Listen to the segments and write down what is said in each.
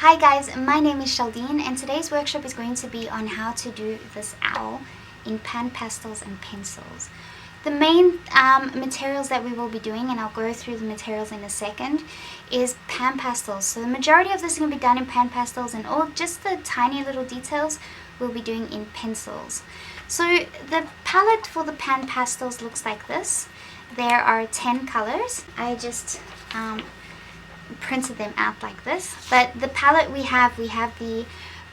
Hi guys, my name is Sheldene and today's workshop is going to be on how to do this owl in pan pastels and pencils. The main materials that we will be doing, and I'll go through the materials in a second, is pan pastels. So the majority of this is going to be done in pan pastels, and all just the tiny little details we'll be doing in pencils. So the palette for the pan pastels looks like this. There are 10 colors. I just printed them out like this, but the palette we have the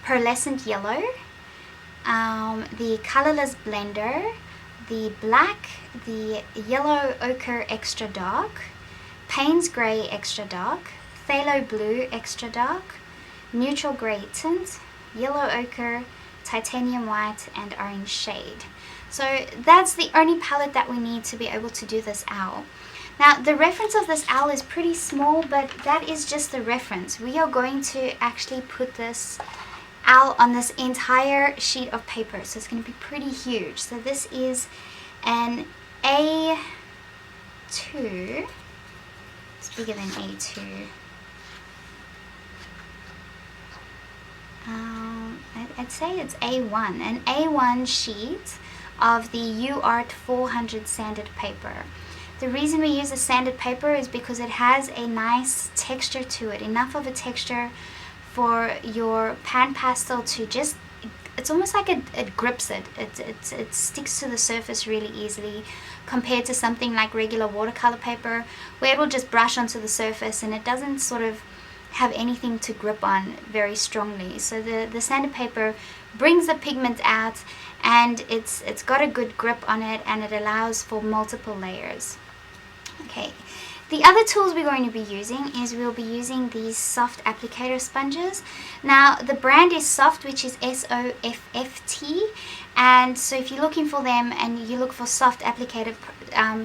Pearlescent Yellow, the Colourless Blender, the black, the Yellow Ochre Extra Dark, Paynes Grey Extra Dark, Phthalo Blue Extra Dark, Neutral Grey Tint, Yellow Ochre, Titanium White, and Orange Shade. So that's the only palette that we need to be able to do this owl. Now the reference of this owl is pretty small, but that is just the reference. We are going to actually put this owl on this entire sheet of paper, so it's going to be pretty huge. So this is an A2, it's bigger than A2. I'd say it's A1, an A1 sheet of the UArt 400 sanded paper. The reason we use a sanded paper is because it has a nice texture to it, enough of a texture for your pan pastel to just, it's almost like it grips it. It sticks to the surface really easily compared to something like regular watercolor paper where it will just brush onto the surface and it doesn't sort of have anything to grip on very strongly. So the sanded paper brings the pigment out, and it's got a good grip on it, and it allows for multiple layers. Okay, the other tools we're going to be using is we'll be using these Sofft applicator sponges. Now the brand is Sofft, which is S-O-F-F-T, and so if you're looking for them and you look for Sofft applicator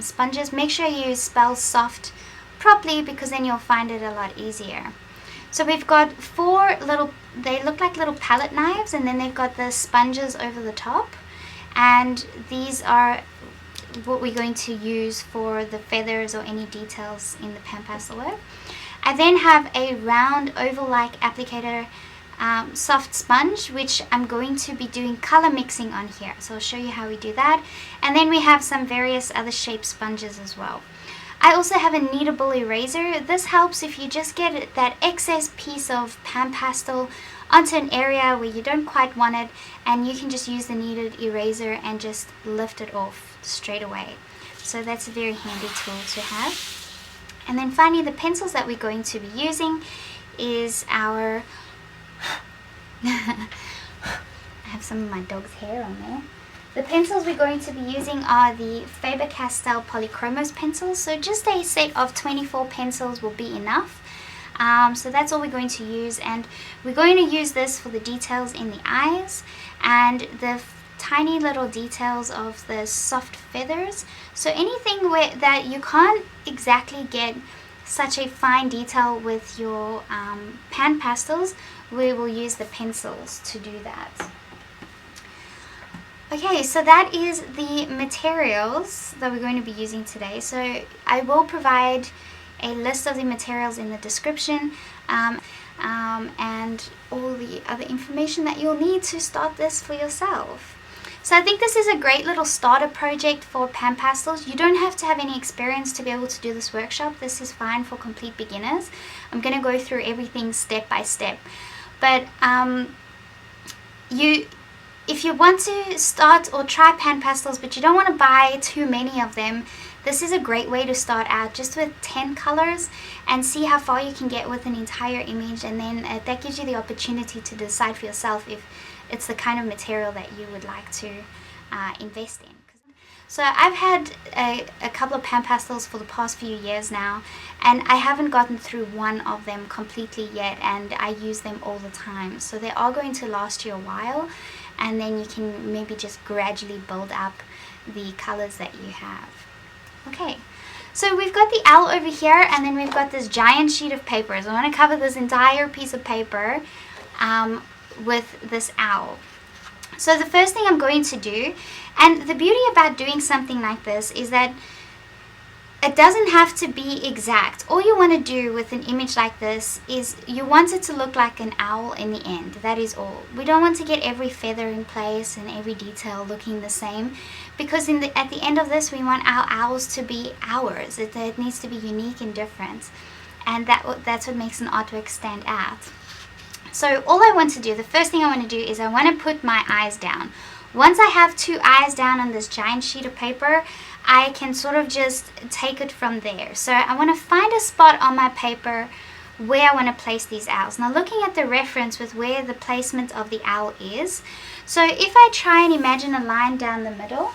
sponges, make sure you spell Sofft properly, because then you'll find it a lot easier. So we've got 4 little, they look like little palette knives, and then they've got the sponges over the top, and these are what we're going to use for the feathers or any details in the pan pastel work. I then have a round oval-like applicator soft sponge, which I'm going to be doing color mixing on here, so I'll show you how we do that. And then we have some various other shaped sponges as well. I also have a kneadable eraser. This helps if you just get that excess piece of pan pastel onto an area where you don't quite want it, and you can just use the kneaded eraser and just lift it off straight away. So that's a very handy tool to have. And then finally, the pencils that we're going to be using is our I have some of my dog's hair on there. The pencils we're going to be using are the Faber-Castell Polychromos pencils. So just a set of 24 pencils will be enough. So that's all we're going to use, and we're going to use this for the details in the eyes and the tiny little details of the soft feathers. So anything that you can't exactly get such a fine detail with your pan pastels, we will use the pencils to do that. Okay, so that is the materials that we're going to be using today. So I will provide a list of the materials in the description, and all the other information that you'll need to start this for yourself. So I think this is a great little starter project for pan pastels. You don't have to have any experience to be able to do this workshop. This is fine for complete beginners. I'm going to go through everything step by step. But if you want to start or try pan pastels but you don't want to buy too many of them, this is a great way to start out just with 10 colors and see how far you can get with an entire image, and then that gives you the opportunity to decide for yourself if it's the kind of material that you would like to invest in. So I've had a couple of pan pastels for the past few years now, and I haven't gotten through one of them completely yet, and I use them all the time. So they are going to last you a while, and then you can maybe just gradually build up the colors that you have. Okay, so we've got the owl over here, and then we've got this giant sheet of paper. So I want to cover this entire piece of paper with this owl. So the first thing I'm going to do, and the beauty about doing something like this is that it doesn't have to be exact. All you want to do with an image like this is you want it to look like an owl in the end. That is all. We don't want to get every feather in place and every detail looking the same, because at the end of this we want our owls to be ours. It needs to be unique and different, and that's what makes an artwork stand out. So all I want to do, the first thing I want to do is I want to put my eyes down. Once I have 2 eyes down on this giant sheet of paper, I can sort of just take it from there. So I want to find a spot on my paper where I want to place these owls. Now looking at the reference with where the placement of the owl is, so if I try and imagine a line down the middle,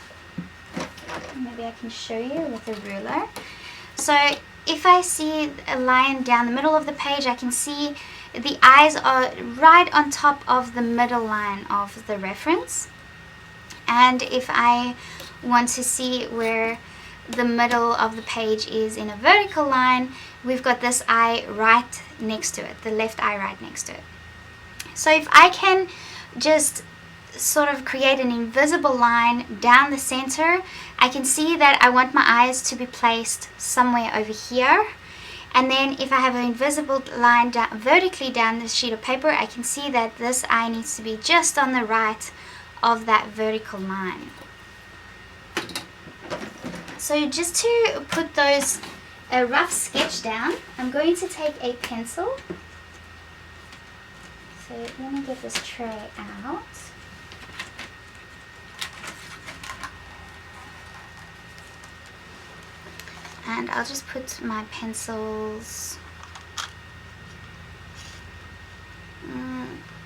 maybe I can show you with a ruler. So if I see a line down the middle of the page, I can see the eyes are right on top of the middle line of the reference. And if I want to see where the middle of the page is in a vertical line, we've got this eye right next to it, the left eye right next to it. So if I can just sort of create an invisible line down the center, I can see that I want my eyes to be placed somewhere over here. And then if I have an invisible line vertically down the sheet of paper, I can see that this eye needs to be just on the right of that vertical line. So just to put those a rough sketch down, I'm going to take a pencil. So let me get this tray out. And I'll just put my pencils,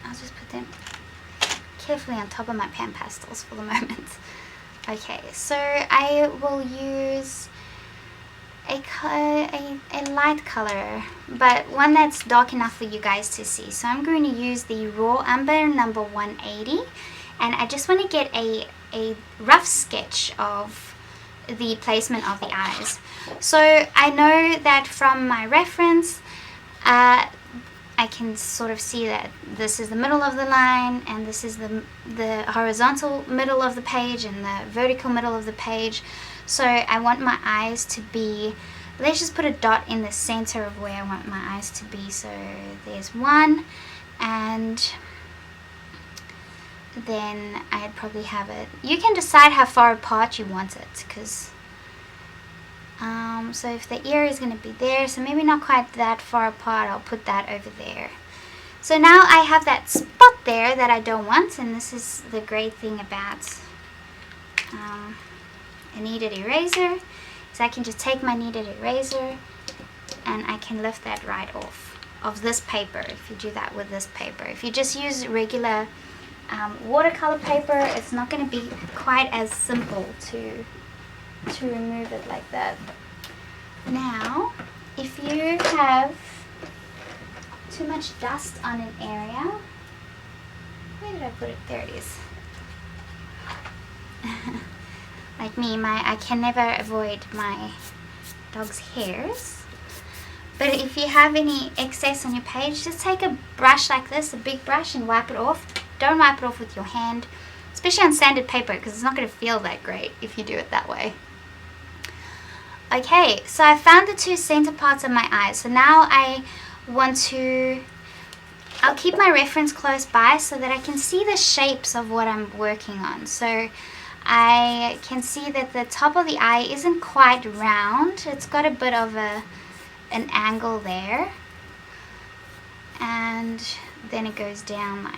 I'll just put them carefully on top of my PanPastels for the moment. Okay, so I will use a light color, but one that's dark enough for you guys to see. So I'm going to use the Raw Umber number 180, and I just want to get a rough sketch of the placement of the eyes. So I know that from my reference, I can sort of see that this is the middle of the line, and this is the horizontal middle of the page and the vertical middle of the page. So I want my eyes to be, let's just put a dot in the center of where I want my eyes to be. So there's one, and then I'd probably have it, you can decide how far apart you want it, because so if the ear is going to be there, so maybe not quite that far apart, I'll put that over there. So now I have that spot there that I don't want, and this is the great thing about a kneaded eraser, is I can just take my kneaded eraser and I can lift that right off of this paper. If you do that with this paper, if you just use regular watercolor paper, it's not going to be quite as simple to remove it like that. Now, if you have too much dust on an area, where did I put it? There it is. Like me, I can never avoid my dog's hairs. But if you have any excess on your page, just take a brush like this, a big brush, and wipe it off. Don't wipe it off with your hand, especially on sanded paper, because it's not going to feel that great if you do it that way. Okay, so I found the 2 center parts of my eyes. So now I want to, I'll keep my reference close by so that I can see the shapes of what I'm working on. So I can see that the top of the eye isn't quite round. It's got a bit of an angle there. And then it goes down like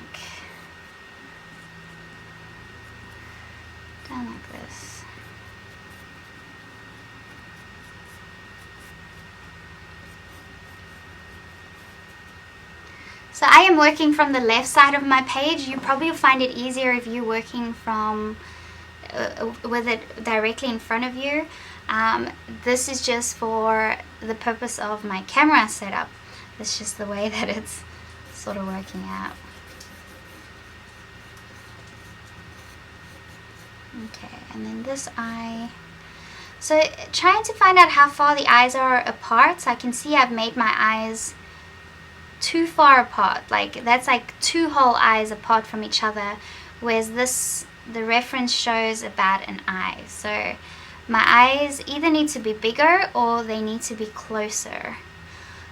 this. So I am working from the left side of my page. You probably find it easier if you're working from with it directly in front of you. This is just for the purpose of my camera setup. It's just the way that it's sort of working out. Okay, and then this eye. So trying to find out how far the eyes are apart. So I can see I've made my eyes too far apart, like that's like 2 whole eyes apart from each other, whereas the reference shows about an eye. So my eyes either need to be bigger or they need to be closer.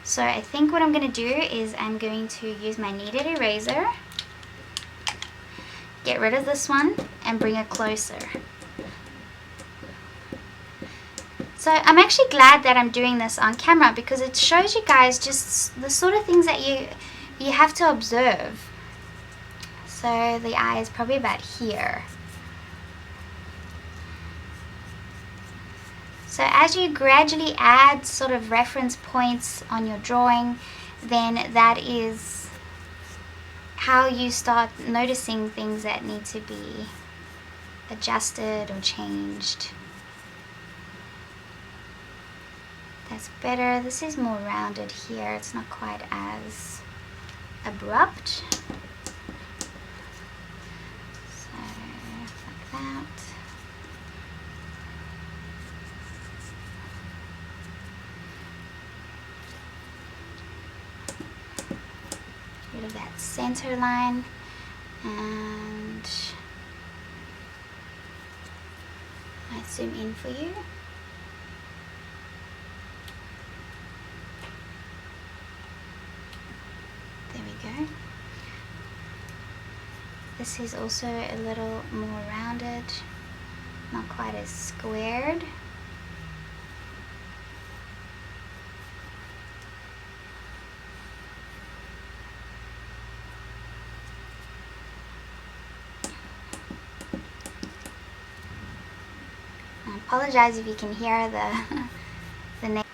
So I think what I'm going to do is I'm going to use my kneaded eraser, get rid of this one and bring it closer. So I'm actually glad that I'm doing this on camera because it shows you guys just the sort of things that you have to observe. So the eye is probably about here. So as you gradually add sort of reference points on your drawing, then that is how you start noticing things that need to be adjusted or changed. That's better. This is more rounded here. It's not quite as abrupt. So, like that. Rid of that center line, and I zoom in for you. There we go. This is also a little more rounded, not quite as squared. I apologize if you can hear the name.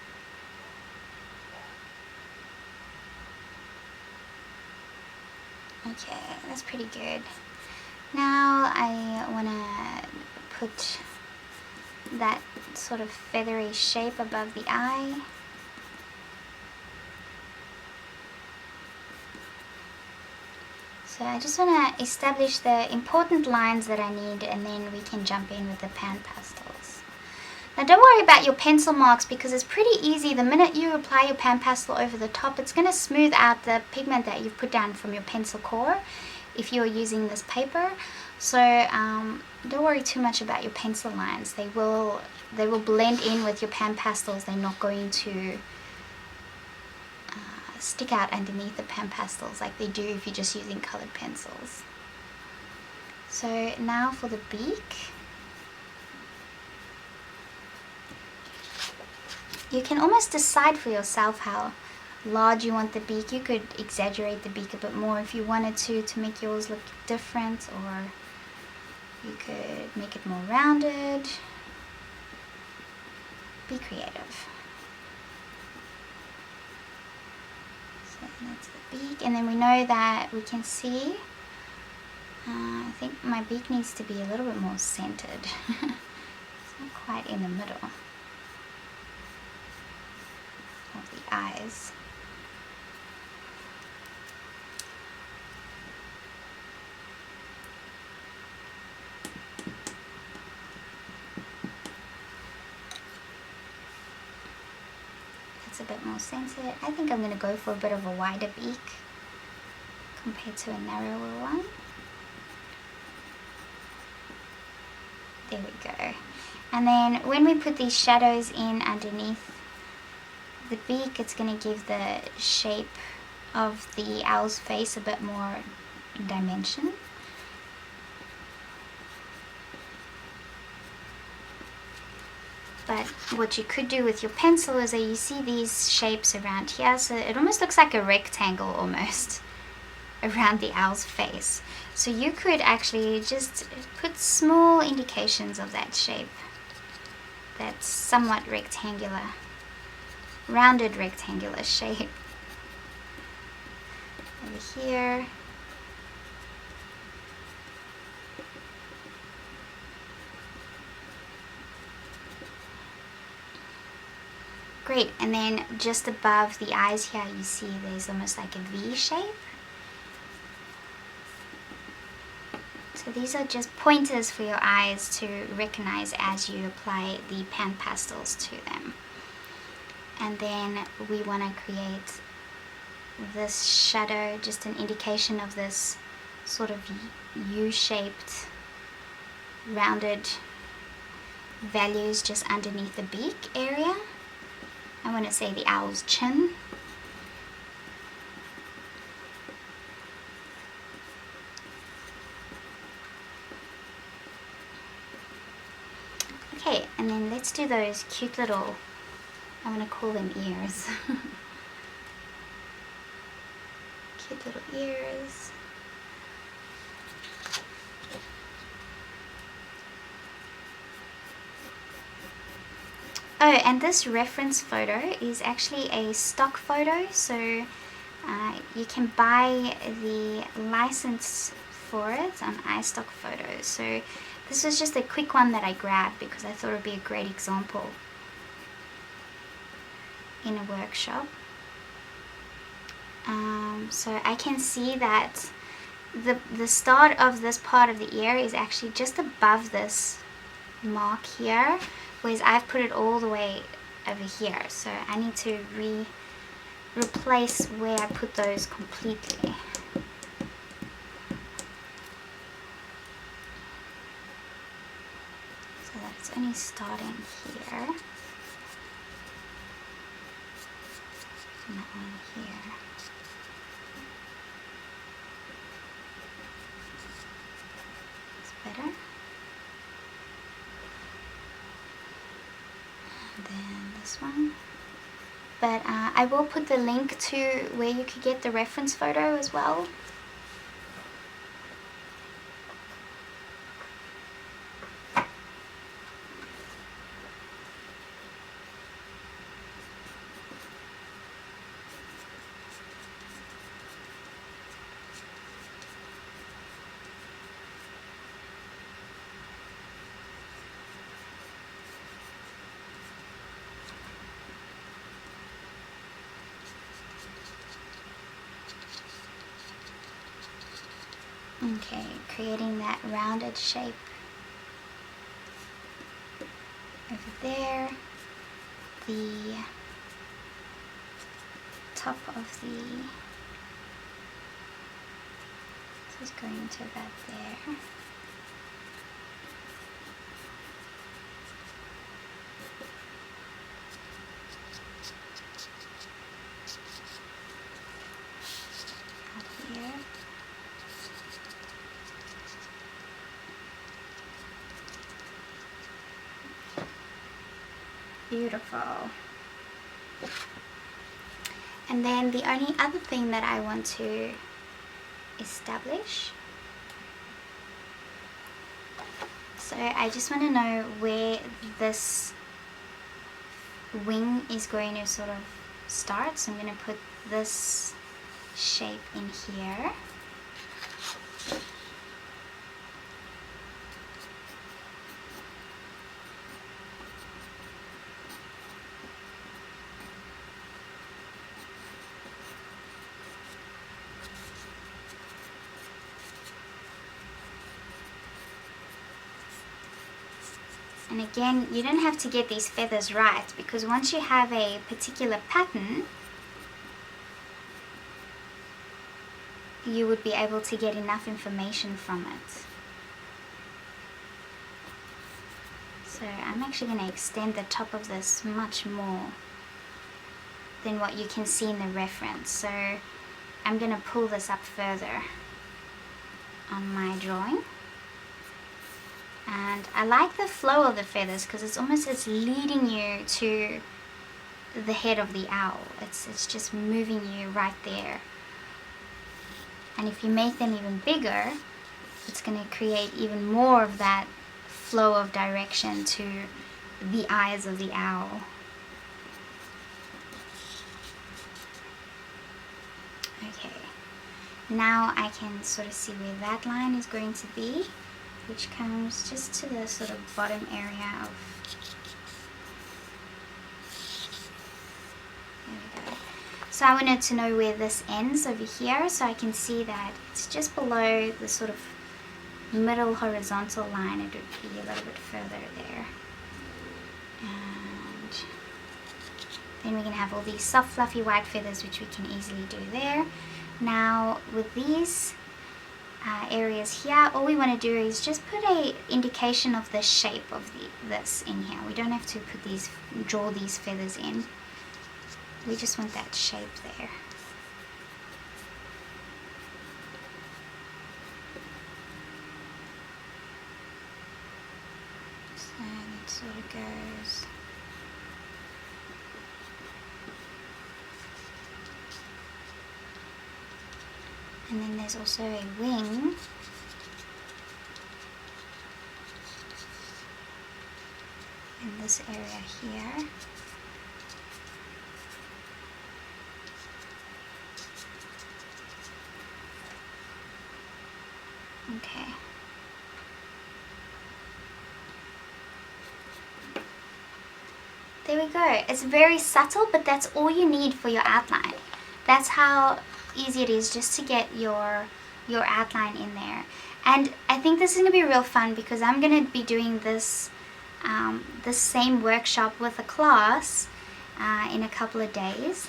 Okay, that's pretty good. Now I want to put that sort of feathery shape above the eye. So I just want to establish the important lines that I need, and then we can jump in with the PanPastels. Now don't worry about your pencil marks because it's pretty easy. The minute you apply your PanPastel over the top, it's going to smooth out the pigment that you've put down from your pencil core if you're using this paper. So don't worry too much about your pencil lines. They will blend in with your PanPastels. They're not going to stick out underneath the PanPastels like they do if you're just using colored pencils. So now for the beak. You can almost decide for yourself how large you want the beak. You could exaggerate the beak a bit more if you wanted to make yours look different, or you could make it more rounded. Be creative. So that's the beak, and then we know that we can see, I think my beak needs to be a little bit more centered. It's not quite in the middle of the eyes. That's a bit more centered. I think I'm going to go for a bit of a wider beak compared to a narrower one. There we go. And then when we put these shadows in underneath the beak, it's going to give the shape of the owl's face a bit more dimension. But what you could do with your pencil is that you see these shapes around here, so it almost looks like a rectangle almost around the owl's face. So you could actually just put small indications of that shape that's somewhat rectangular, rounded rectangular shape. Over here. Great, and then just above the eyes here you see there's almost like a V shape. So these are just pointers for your eyes to recognize as you apply the PanPastels to them. And then we want to create this shadow, just an indication of this sort of U-shaped, rounded values just underneath the beak area. I want to say the owl's chin. Okay, and then let's do those cute little, I want to call them ears. Cute little ears. Oh, and this reference photo is actually a stock photo, so you can buy the license for it on iStock Photos. So this was just a quick one that I grabbed because I thought it would be a great example in a workshop. So I can see that the start of this part of the ear is actually just above this mark here, whereas I've put it all the way over here. So I need to replace where I put those completely. So that's only starting here. And that one here. Better. And then this one. But I will put the link to where you could get the reference photo as well. Okay, creating that rounded shape over there. The top of the, this is going to about there. Beautiful. And then the only other thing that I want to establish, so I just want to know where this wing is going to sort of start. So I'm going to put this shape in here. And again, you don't have to get these feathers right, because once you have a particular pattern, you would be able to get enough information from it. So I'm actually going to extend the top of this much more than what you can see in the reference. So I'm going to pull this up further on my drawing. And I like the flow of the feathers because it's leading you to the head of the owl. It's just moving you right there. And if you make them even bigger, it's going to create even more of that flow of direction to the eyes of the owl. Okay, now I can sort of see where that line is going to be, which comes just to the sort of bottom area of, there we go. So I wanted to know where this ends over here, so I can see that it's just below the sort of middle horizontal line. It would be a little bit further there. And then we can have all these soft fluffy white feathers, which we can easily do there. Now with these, areas here, all we want to do is just put a indication of the shape of this in here. We don't have to draw these feathers in. We just want that shape there. So it sort of goes. And then there's also a wing. In this area here. Okay. There we go. It's very subtle, but that's all you need for your outline. That's how easy it is just to get your outline in there. And I think this is going to be real fun because I'm going to be doing this same workshop with a class in a couple of days.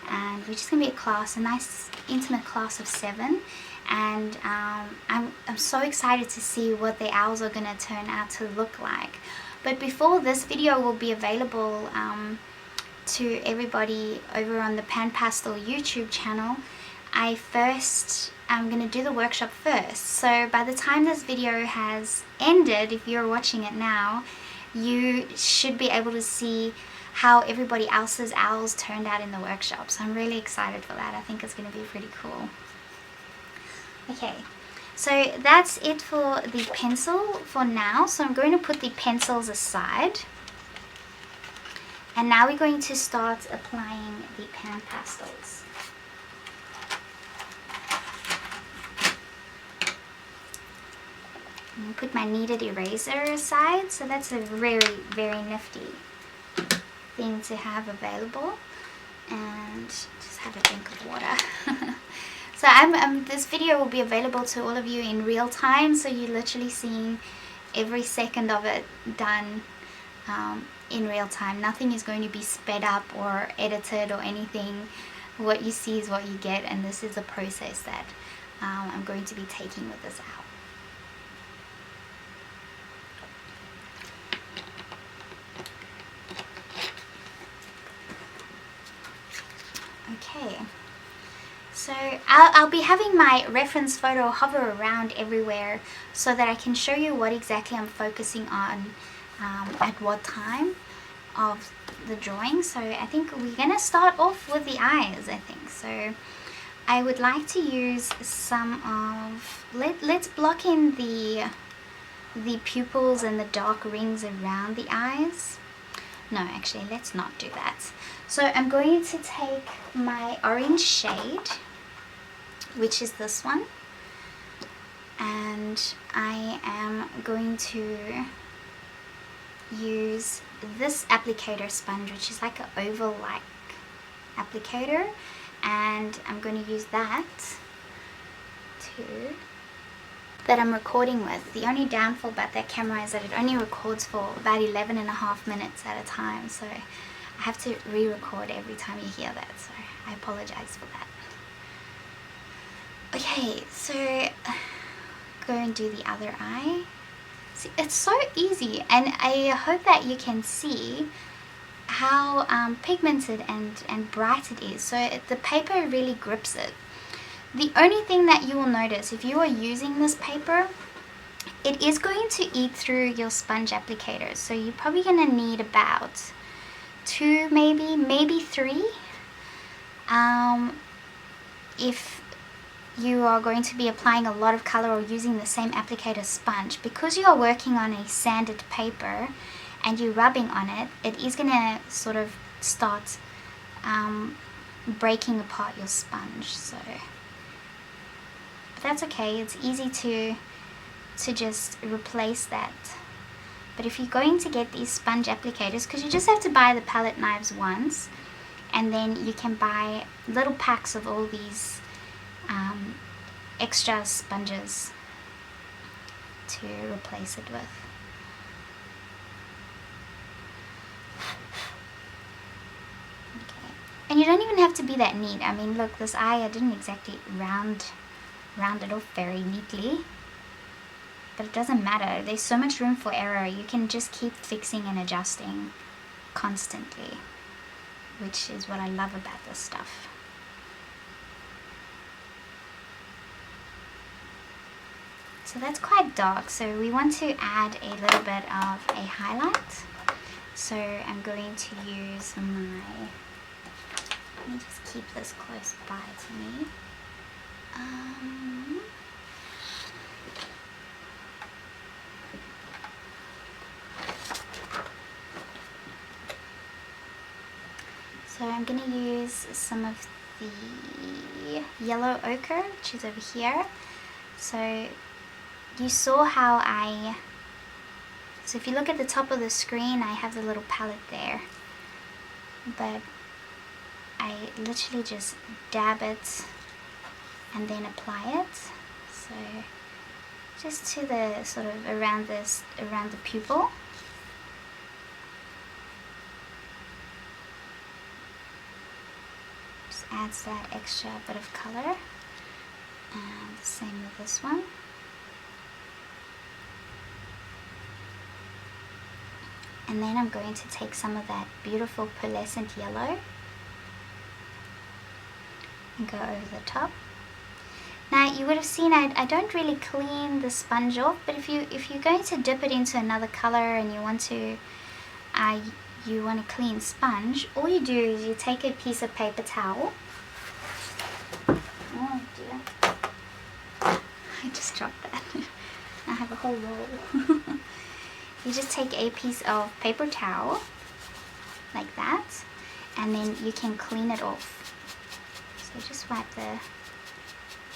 And we're just going to be a nice intimate class of 7. And I'm so excited to see what the owls are going to turn out to look like. But before this video will be available to everybody over on the PanPastel YouTube channel, I'm going to do the workshop first. So by the time this video has ended, if you're watching it now, you should be able to see how everybody else's owls turned out in the workshop. So I'm really excited for that. I think it's going to be pretty cool. Okay, so that's it for the pencil for now. So I'm going to put the pencils aside. And now we're going to start applying the PanPastels. I'm going to put my kneaded eraser aside. So that's a very, very nifty thing to have available. And just have a drink of water. So this video will be available to all of you in real time, so you're literally seeing every second of it done in real time. Nothing is going to be sped up or edited or anything. What you see is what you get, and this is a process that I'm going to be taking with this out. Okay. So I'll be having my reference photo hover around everywhere so that I can show you what exactly I'm focusing on at what time of the drawing. So I think we're going to start off with the eyes, I think. So I would like to use some of, let's block in the pupils and the dark rings around the eyes. No, actually, let's not do that. So I'm going to take my orange shade, which is this one, and I am going to use this applicator sponge, which is like an oval-like applicator, and I'm going to use that that I'm recording with. The only downfall about that camera is that it only records for about 11.5 minutes at a time, so I have to re-record every time you hear that, so I apologize for that. Okay, so go and do the other eye. See, it's so easy, and I hope that you can see how pigmented and bright it is. So the paper really grips it. The only thing that you will notice if you are using this paper, it is going to eat through your sponge applicators. So you're probably going to need about 2, maybe 3. If you are going to be applying a lot of color or using the same applicator sponge, because you are working on a sanded paper and you're rubbing on it, it is going to sort of start breaking apart your sponge. So but that's okay, it's easy to just replace that. But if you're going to get these sponge applicators, because you just have to buy the palette knives once, and then you can buy little packs of all these extra sponges to replace it with. Okay. And you don't even have to be that neat. I mean, look, this eye, I didn't exactly round round it off very neatly. But it doesn't matter, there's so much room for error. You can just keep fixing and adjusting constantly, which is what I love about this stuff. So that's quite dark, so we want to add a little bit of a highlight. So I'm going to use my, let me just keep this close by to me. So I'm going to use some of the Yellow Ochre, which is over here. So you saw how so if you look at the top of the screen, I have the little palette there. But I literally just dab it and then apply it. So just to the sort of around the pupil. Just adds that extra bit of color. And the same with this one. And then I'm going to take some of that beautiful Pearlescent Yellow and go over the top. Now you would have seen I don't really clean the sponge off, but if you're going to dip it into another color and you want to clean sponge, all you do is you take a piece of paper towel. Oh dear, I just dropped that. I have a whole roll. You just take a piece of paper towel like that, and then you can clean it off. So just wipe the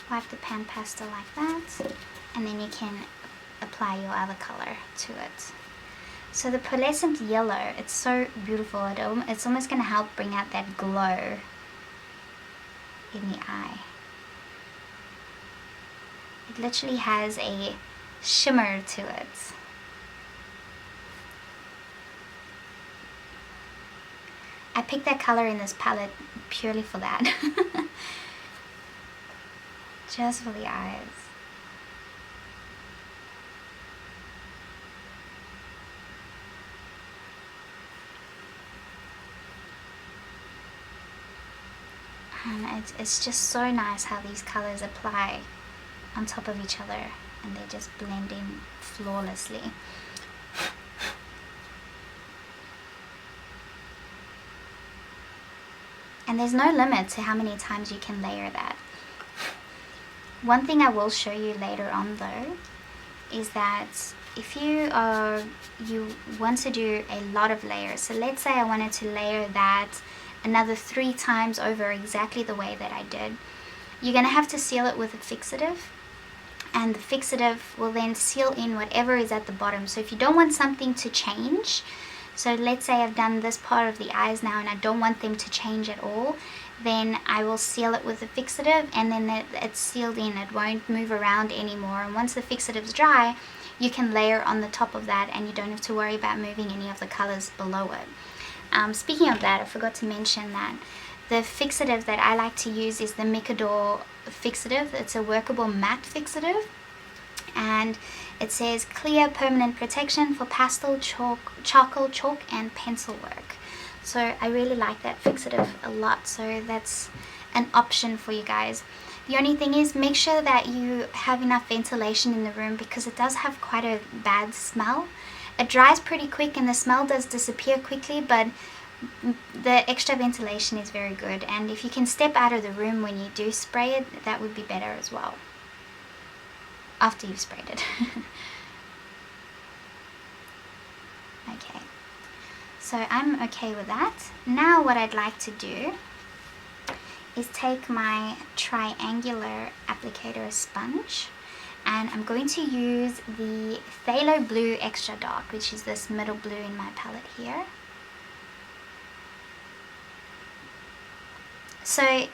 PanPastel like that, and then you can apply your other color to it. So the Pearlescent Yellow, it's so beautiful. It's almost going to help bring out that glow in the eye. It literally has a shimmer to it. I picked that color in this palette purely for that. Just for the eyes. And it's just so nice how these colors apply on top of each other, and they just blend in flawlessly. And there's no limit to how many times you can layer that. One thing I will show you later on though is that if you want to do a lot of layers, so let's say I wanted to layer that another 3 times over exactly the way that I did, you're going to have to seal it with a fixative, and the fixative will then seal in whatever is at the bottom. So if you don't want something to change, so let's say I've done this part of the eyes now and I don't want them to change at all, then I will seal it with a fixative, and then it's sealed in, it won't move around anymore. And once the fixative's dry, you can layer on the top of that and you don't have to worry about moving any of the colors below it. Speaking of that, I forgot to mention that the fixative that I like to use is the Applicators fixative. It's a Workable Matte Fixative, and it says clear permanent protection for pastel, charcoal, chalk and pencil work. So I really like that fixative a lot, so that's an option for you guys. The only thing is, make sure that you have enough ventilation in the room, because it does have quite a bad smell. It dries pretty quick and the smell does disappear quickly, but the extra ventilation is very good. And if you can step out of the room when you do spray it, that would be better as well, after you've sprayed it. Okay, so I'm okay with that. Now what I'd like to do is take my triangular applicator sponge, and I'm going to use the Phthalo Blue Extra Dark, which is this middle blue in my palette here. So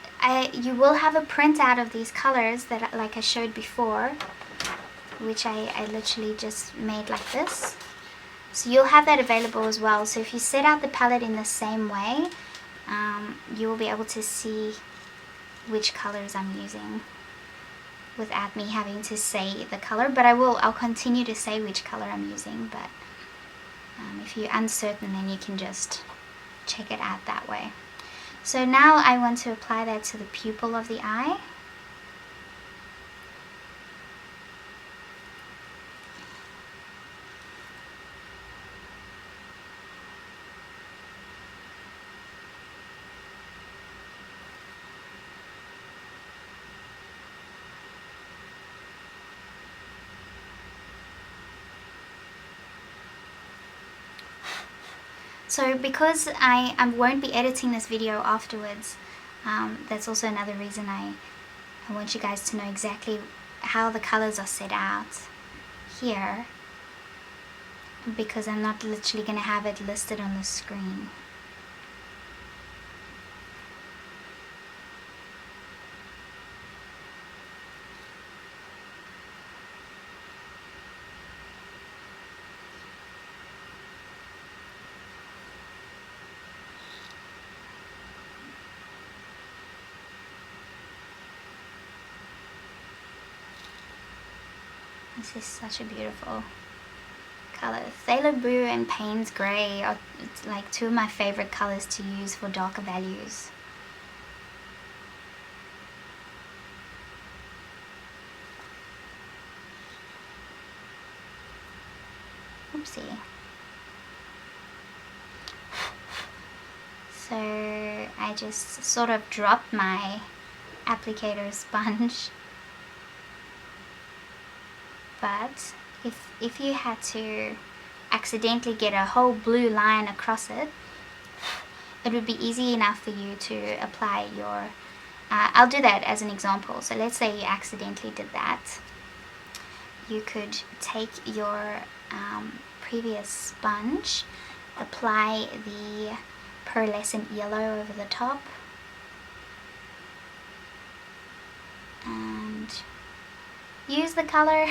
you will have a printout of these colors that, like I showed before, which I literally just made like this. So you'll have that available as well. So if you set out the palette in the same way, you will be able to see which colors I'm using. without me having to say the color, but I'll continue to say which color I'm using, but if you're uncertain, then you can just check it out that way. So now I want to apply that to the pupil of the eye. So because I won't be editing this video afterwards, that's also another reason I want you guys to know exactly how the colors are set out here, because I'm not literally going to have it listed on the screen. This is such a beautiful color. Phthalo blue and Paynes grey are like two of my favorite colors to use for darker values. Oopsie. So I just sort of dropped my applicator sponge. But if you had to accidentally get a whole blue line across it, it would be easy enough for you to apply your, I'll do that as an example. So let's say you accidentally did that. You could take your previous sponge, apply the Pearlescent Yellow over the top, and use the color.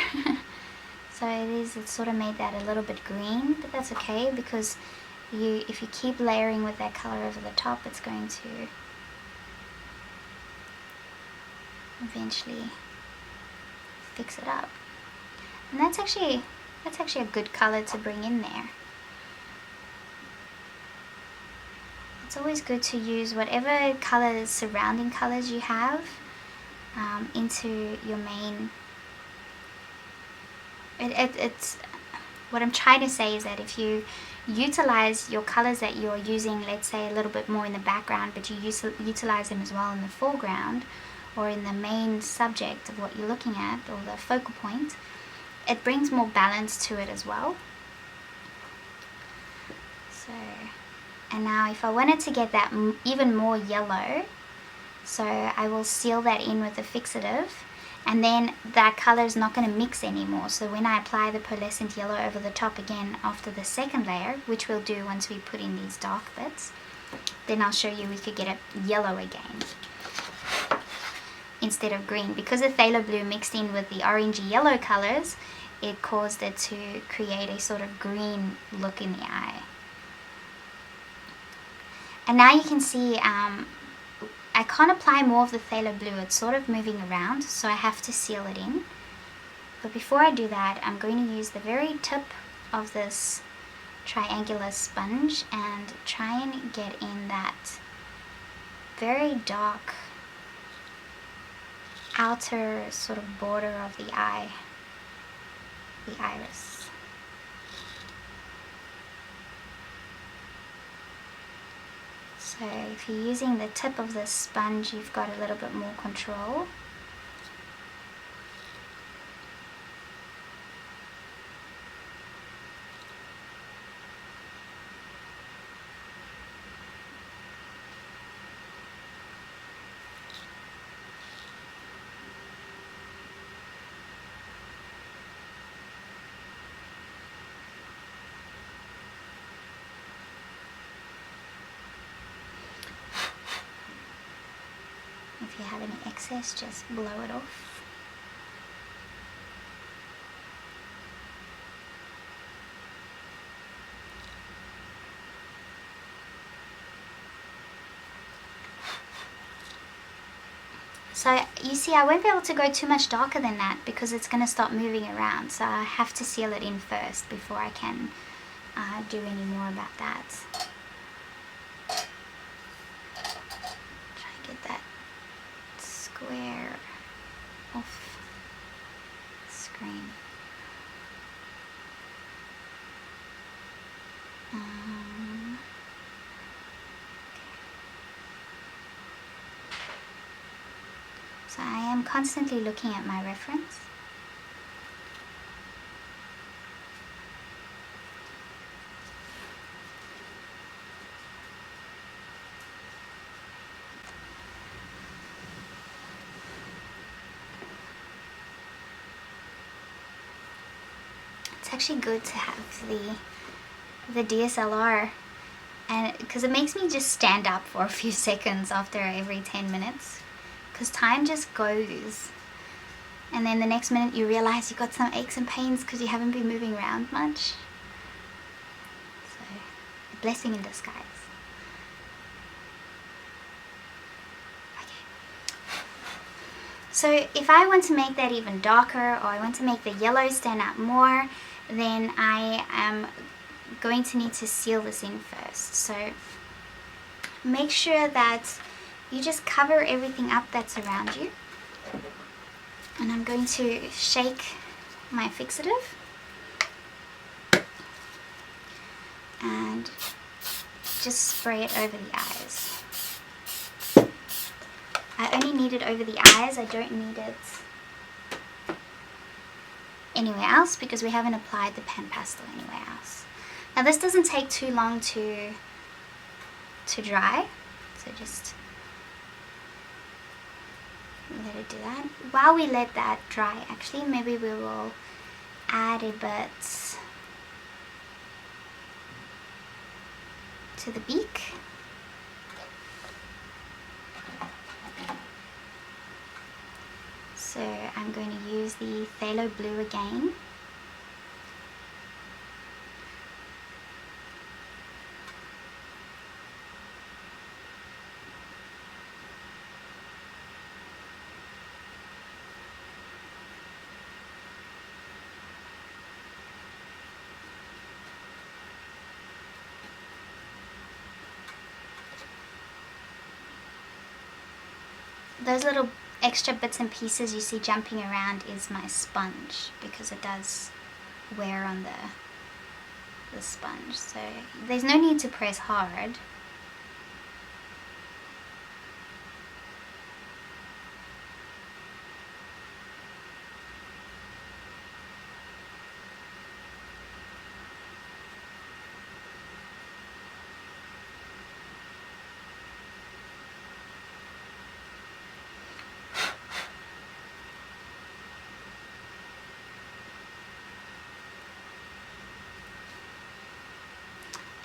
So it sort of made that a little bit green, but that's okay, because if you keep layering with that color over the top, it's going to eventually fix it up. And that's actually a good color to bring in there. It's always good to use whatever colors, surrounding colors you have, into your main. It's what I'm trying to say is that if you utilize your colors that you're using, let's say a little bit more in the background, but you utilize them as well in the foreground or in the main subject of what you're looking at, or the focal point, it brings more balance to it as well. So, and now if I wanted to get that even more yellow, so I will seal that in with a fixative, and then that color is not going to mix anymore. So when I apply the Pearlescent Yellow over the top again after the second layer, which we'll do once we put in these dark bits, then I'll show you we could get it yellow again instead of green. Because the phthalo blue mixed in with the orangey yellow colors, it caused it to create a sort of green look in the eye. And now you can see I can't apply more of the phthalo blue, it's sort of moving around, so I have to seal it in. But before I do that, I'm going to use the very tip of this triangular sponge and try and get in that very dark outer sort of border of the eye, the iris. So if you're using the tip of this sponge, you've got a little bit more control. If you have any excess, just blow it off. So you see, I won't be able to go too much darker than that because it's going to start moving around. So I have to seal it in first before I can do any more about that. Try and get that square off the screen. So I am constantly looking at my reference. It's actually good to have the DSLR, and because it makes me just stand up for a few seconds after every 10 minutes. Because time just goes, and then the next minute you realize you've got some aches and pains because you haven't been moving around much. So, a blessing in disguise. Okay. So if I want to make that even darker, or I want to make the yellow stand out more, then I am going to need to seal this in first. So make sure that you just cover everything up that's around you. And I'm going to shake my fixative and just spray it over the eyes. I only need it over the eyes, I don't need it anywhere else because we haven't applied the PanPastel anywhere else. Now this doesn't take too long to dry, so just let it do that. While we let that dry, actually maybe we will add a bit to the beak. So I'm going to use the Phthalo blue again. Those little extra bits and pieces you see jumping around is my sponge, because it does wear on the sponge. So there's no need to press hard.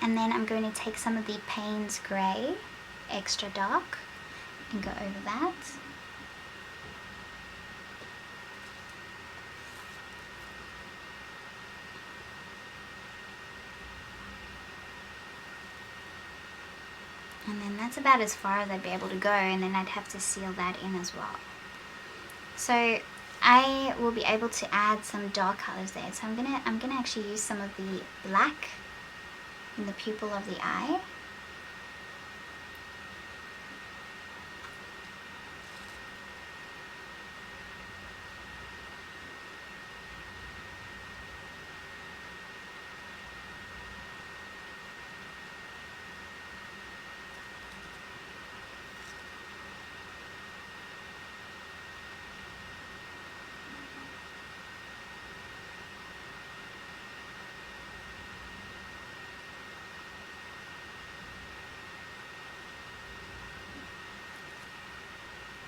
And then I'm going to take some of the Paynes grey, extra dark, and go over that. And then that's about as far as I'd be able to go, and then I'd have to seal that in as well. So I will be able to add some dark colors there. So I'm gonna actually use some of the black in the pupil of the eye.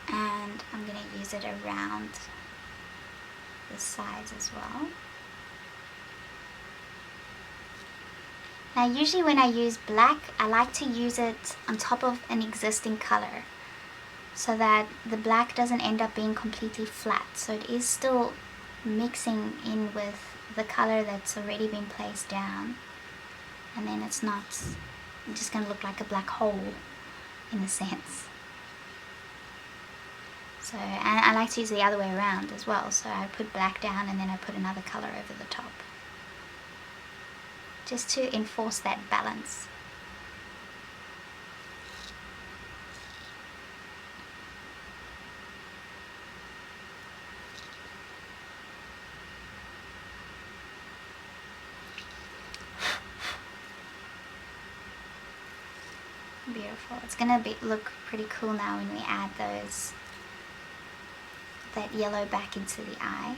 And I'm going to use it around the sides as well. Now usually when I use black, I like to use it on top of an existing color so that the black doesn't end up being completely flat. So it is still mixing in with the color that's already been placed down, and then it's not just going to look like a black hole in a sense. So, and I like to use the other way around as well. So I put black down and then I put another color over the top, just to enforce that balance. Beautiful. It's gonna look pretty cool now when we add that yellow back into the eye.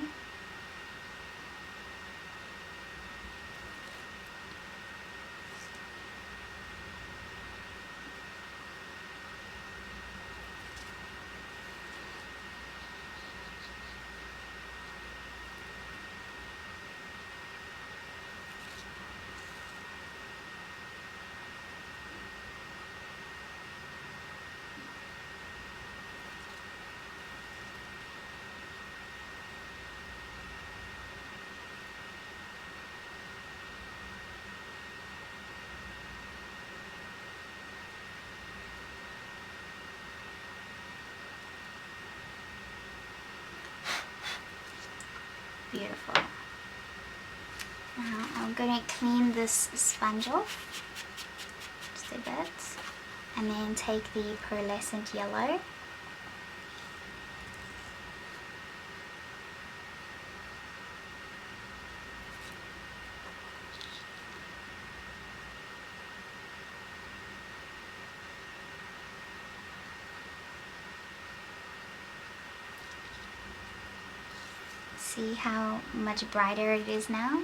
Beautiful. Now I'm going to clean this sponge off just a bit, and then take the Pearlescent Yellow. See how much brighter it is now?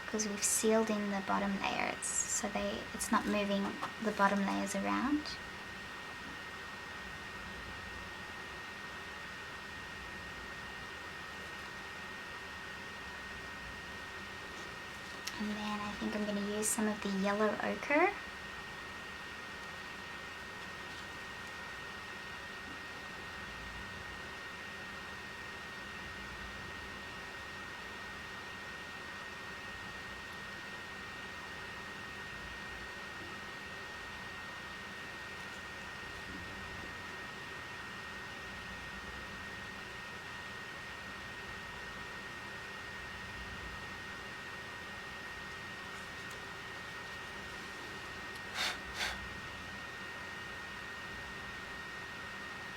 Because we've sealed in the bottom layers, so it's not moving the bottom layers around. And then I think I'm going to use some of the Yellow Ochre.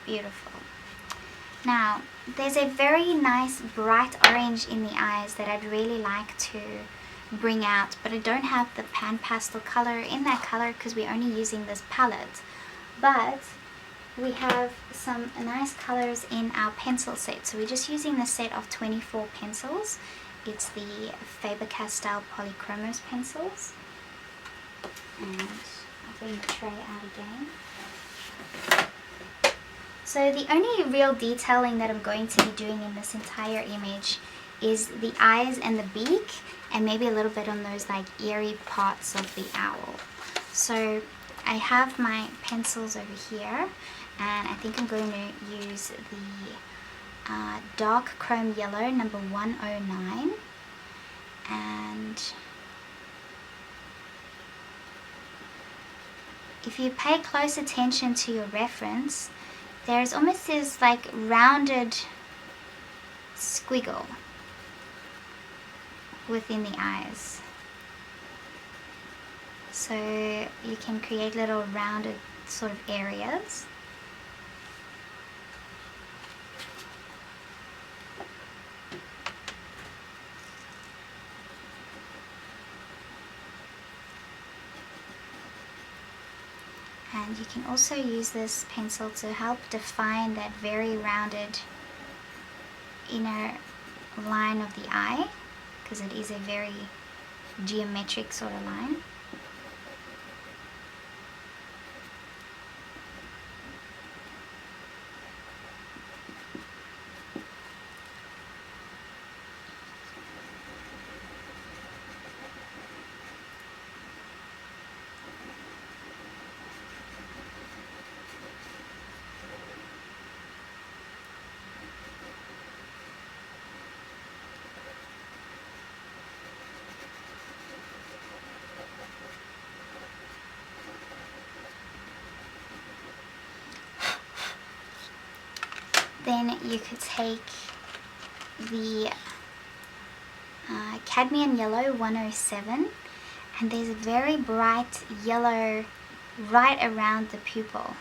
Beautiful. Now, there's a very nice bright orange in the eyes that I'd really like to bring out, but I don't have the PanPastel color in that color because we're only using this palette. But we have some nice colors in our pencil set. So we're just using the set of 24 pencils. It's the Faber-Castell Polychromos pencils. And I'll bring the tray out again. So the only real detailing that I'm going to be doing in this entire image is the eyes and the beak, and maybe a little bit on those like eerie parts of the owl. So I have my pencils over here, and I think I'm going to use the dark chrome yellow number 109, and if you pay close attention to your reference, there's almost this like rounded squiggle within the eyes. So you can create little rounded sort of areas. And you can also use this pencil to help define that very rounded inner line of the eye, because it is a very geometric sort of line. Then you could take the Cadmium Yellow 107, and there's a very bright yellow right around the pupil.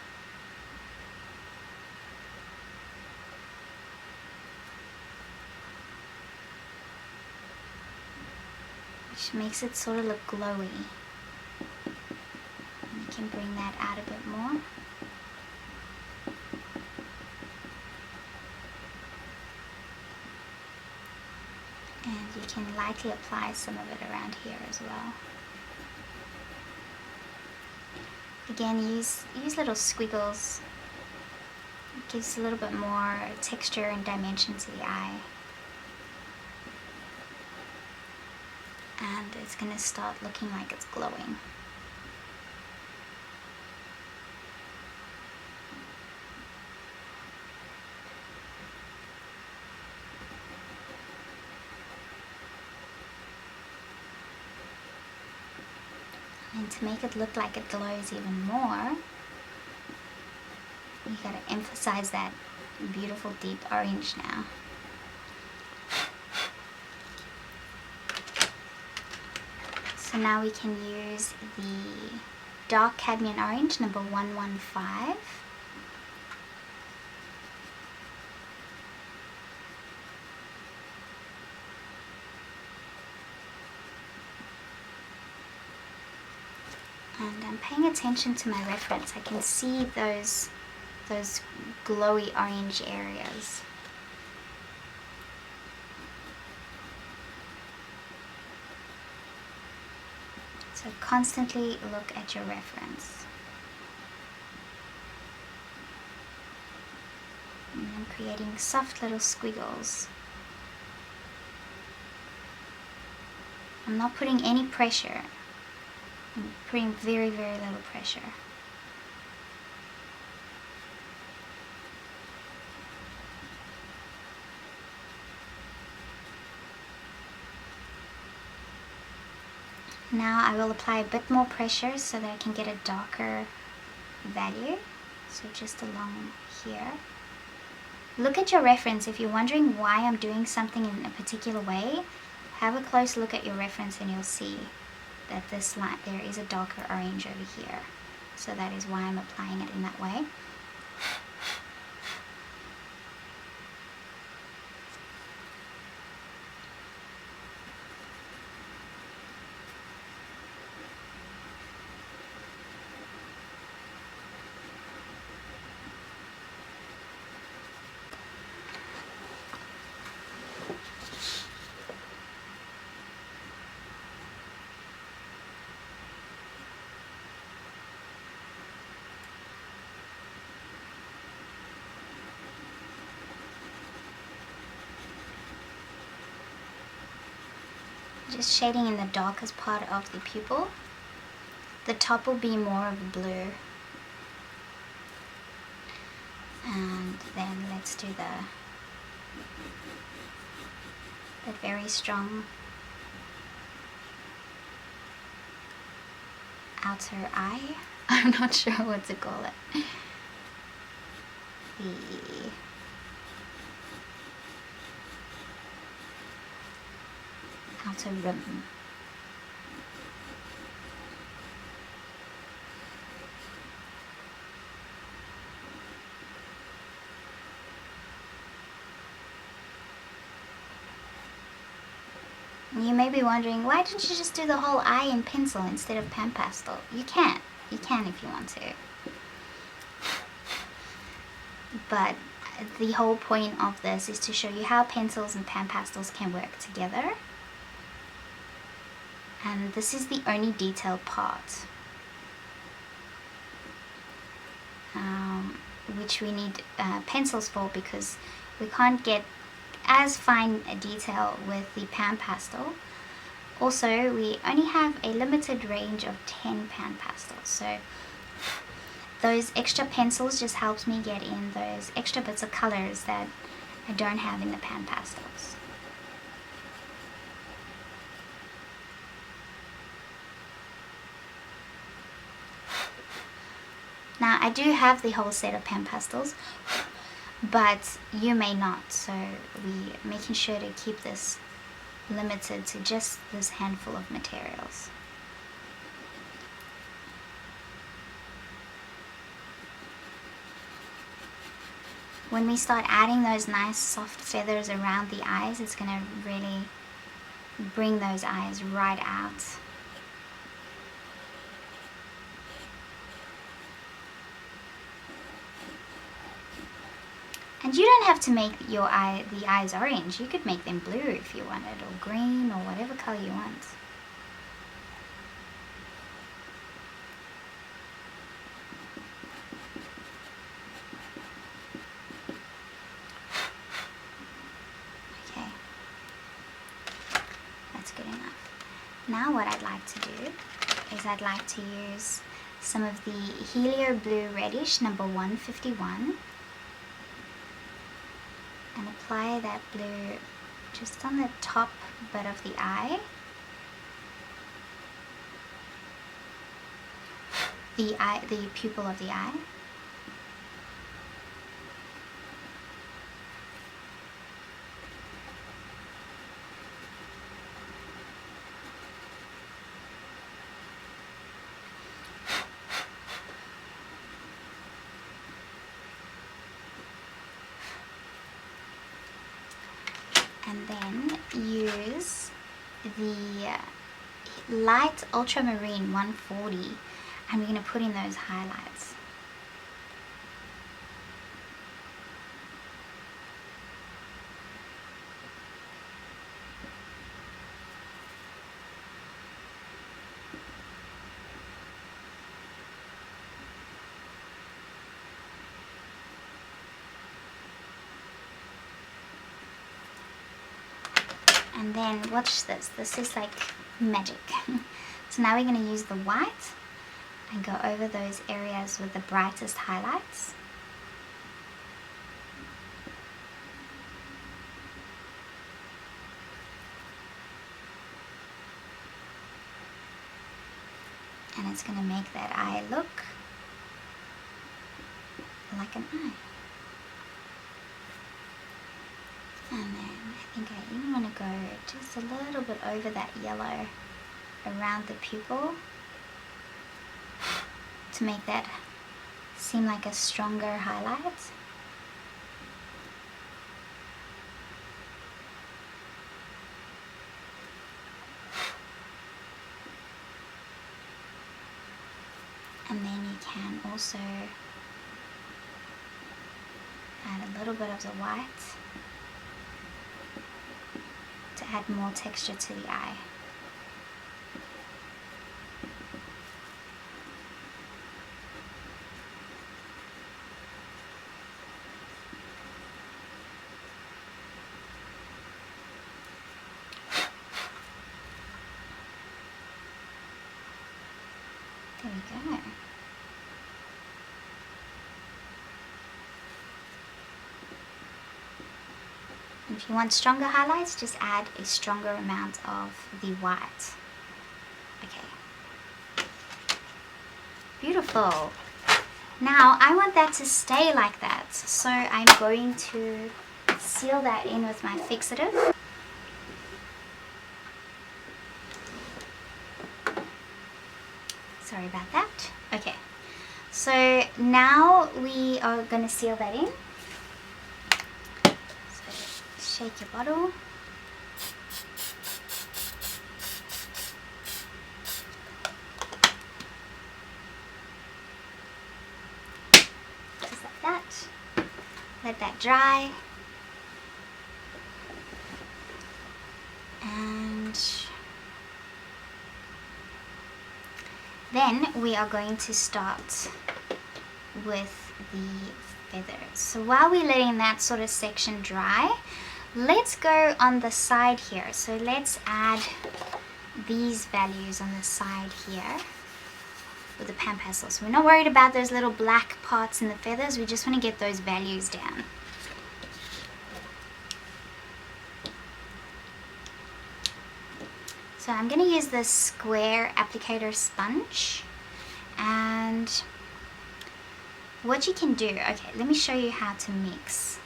Which makes it sort of look glowy. And you can bring that out a bit more. And you can lightly apply some of it around here as well. Again, use little squiggles. It gives a little bit more texture and dimension to the eye. And it's going to start looking like it's glowing. And to make it look like it glows even more, you got to emphasize that beautiful deep orange now. So now we can use the dark cadmium orange, number 115. And I'm paying attention to my reference. I can see those glowy orange areas. So constantly look at your reference. And I'm creating soft little squiggles. I'm not putting any pressure. I'm putting very, very little pressure. Now I will apply a bit more pressure so that I can get a darker value. So just along here. Look at your reference. If you're wondering why I'm doing something in a particular way, have a close look at your reference and you'll see that this line, there is a darker orange over here. So that is why I'm applying it in that way. Just shading in the darkest part of the pupil. The top will be more of a blue. And then let's do that very strong outer eye. I'm not sure what to call it. The outer rim. You may be wondering, why didn't you just do the whole eye in pencil instead of PanPastel? You can. You can if you want to. But the whole point of this is to show you how pencils and PanPastels can work together. And this is the only detailed part, which we need pencils for, because we can't get as fine a detail with the PanPastel. Also, we only have a limited range of 10 PanPastels, so those extra pencils just helps me get in those extra bits of colors that I don't have in the PanPastels. Now, I do have the whole set of PanPastels. but you may not, so we're making sure to keep this limited to just this handful of materials. When we start adding those nice soft feathers around the eyes, it's going to really bring those eyes right out. And you don't have to make the eyes orange. You could make them blue if you wanted, or green, or whatever color you want. Now what I'd like to do is I'd like to use some of the Helio Blue Reddish number 151 and apply that blue just on the top bit of the eye. The pupil of the eye. And then use the light ultramarine 140, and we're going to put in those highlights. And then watch this, this is like magic. So now we're going to use the white and go over those areas with the brightest highlights. And it's going to make that eye look like an eye. And then I think I even want to go just a little bit over that yellow around the pupil to make that seem like a stronger highlight. And then you can also add a little bit of the white to add more texture to the eye. There we go. If you want stronger highlights, just add a stronger amount of the white. Okay. Beautiful. Now I want that to stay like that, so I'm going to seal that in with my fixative. Sorry about that. Okay. So now we are going to seal that in. Shake your bottle. Just like that. Let that dry. And then we are going to start with the feathers. So while we're letting that sort of section dry, let's go on the side here. So let's add these values on the side here with the PanPastels. We're not worried about those little black parts in the feathers, we just want to get those values down. So I'm going to use this square applicator sponge, and what you can do, okay, let me show you how to mix.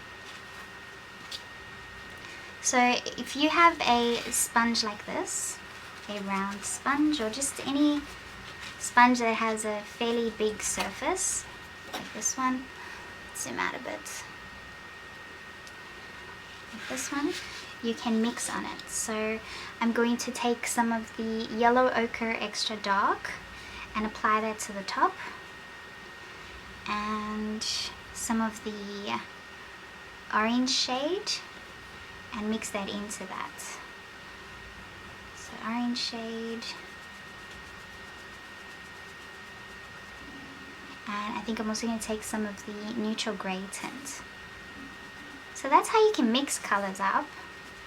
So if you have a sponge like this, a round sponge, or just any sponge that has a fairly big surface, like this one, zoom out a bit, like this one, you can mix on it. So I'm going to take some of the Yellow Ochre Extra Dark and apply that to the top, and some of the orange shade, and mix that into that. So orange shade, and I think I'm also going to take some of the neutral grey tint. So that's how you can mix colors up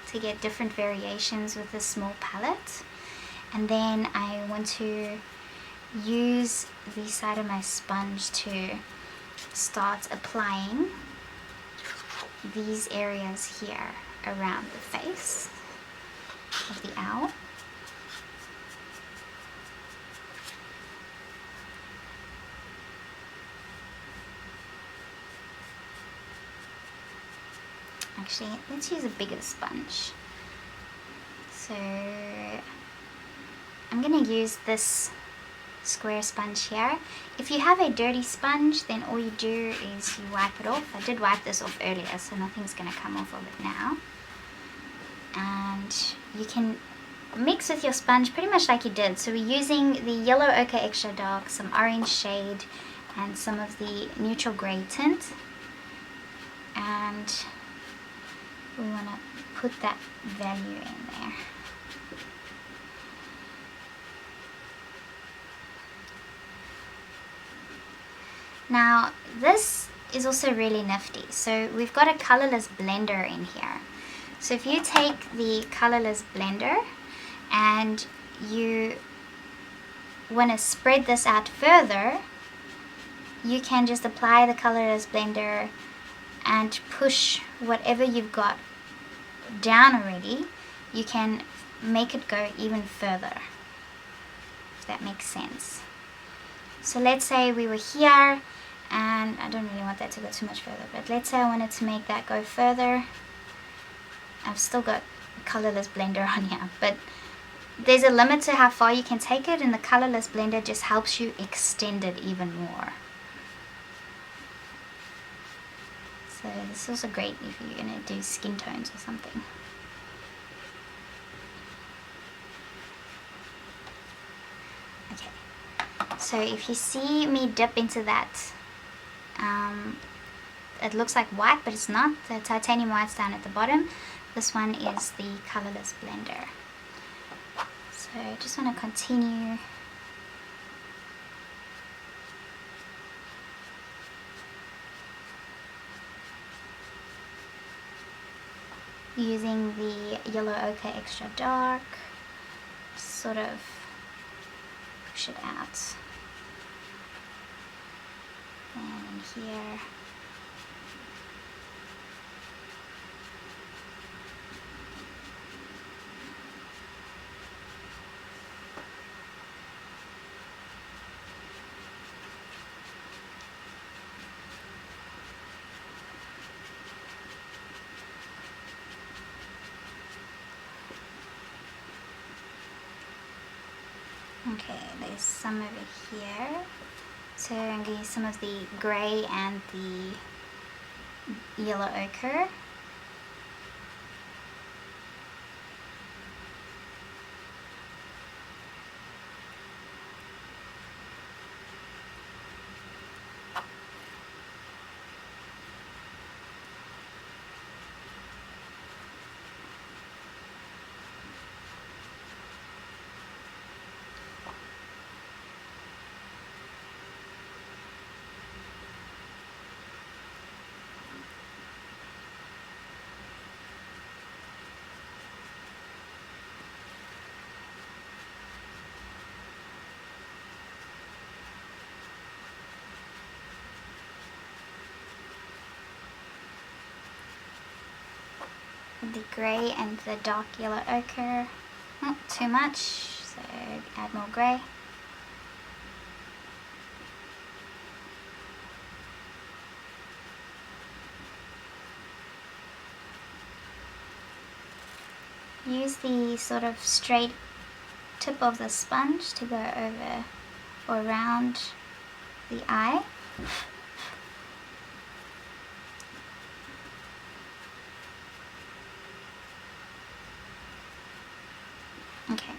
to get different variations with a small palette. And then I want to use the side of my sponge to start applying these areas here around the face of the owl. Actually, let's use a bigger sponge. So I'm going to use this square sponge here. If you have a dirty sponge, then all you do is you wipe it off. I did wipe this off earlier, so nothing's going to come off of it now. And you can mix with your sponge pretty much like you did. So we're using the Yellow Ochre Extra Dark, some orange shade, and some of the neutral grey tint. And we want to put that value in there. Now this is also really nifty. So we've got a Colourless Blender in here. So if you take the Colourless Blender and you want to spread this out further, you can just apply the Colourless Blender and push whatever you've got down already. You can make it go even further, if that makes sense. So let's say we were here, and I don't really want that to go too much further, but let's say I wanted to make that go further. I've still got Colourless Blender on here, but there's a limit to how far you can take it, and the Colourless Blender just helps you extend it even more. So this is also great if you're going to do skin tones or something. Okay, so if you see me dip into that, it looks like white, but it's not. The titanium white's down at the bottom. This one is the Colourless Blender. So I just want to continue using the Yellow Ochre Extra Dark, sort of push it out. And here. Okay, there's some over here. So I'm going to use some of the grey and the yellow ochre. The grey and the dark yellow ochre. Not too much, so add more grey. use the sort of straight tip of the sponge to go over or around the eye. Okay,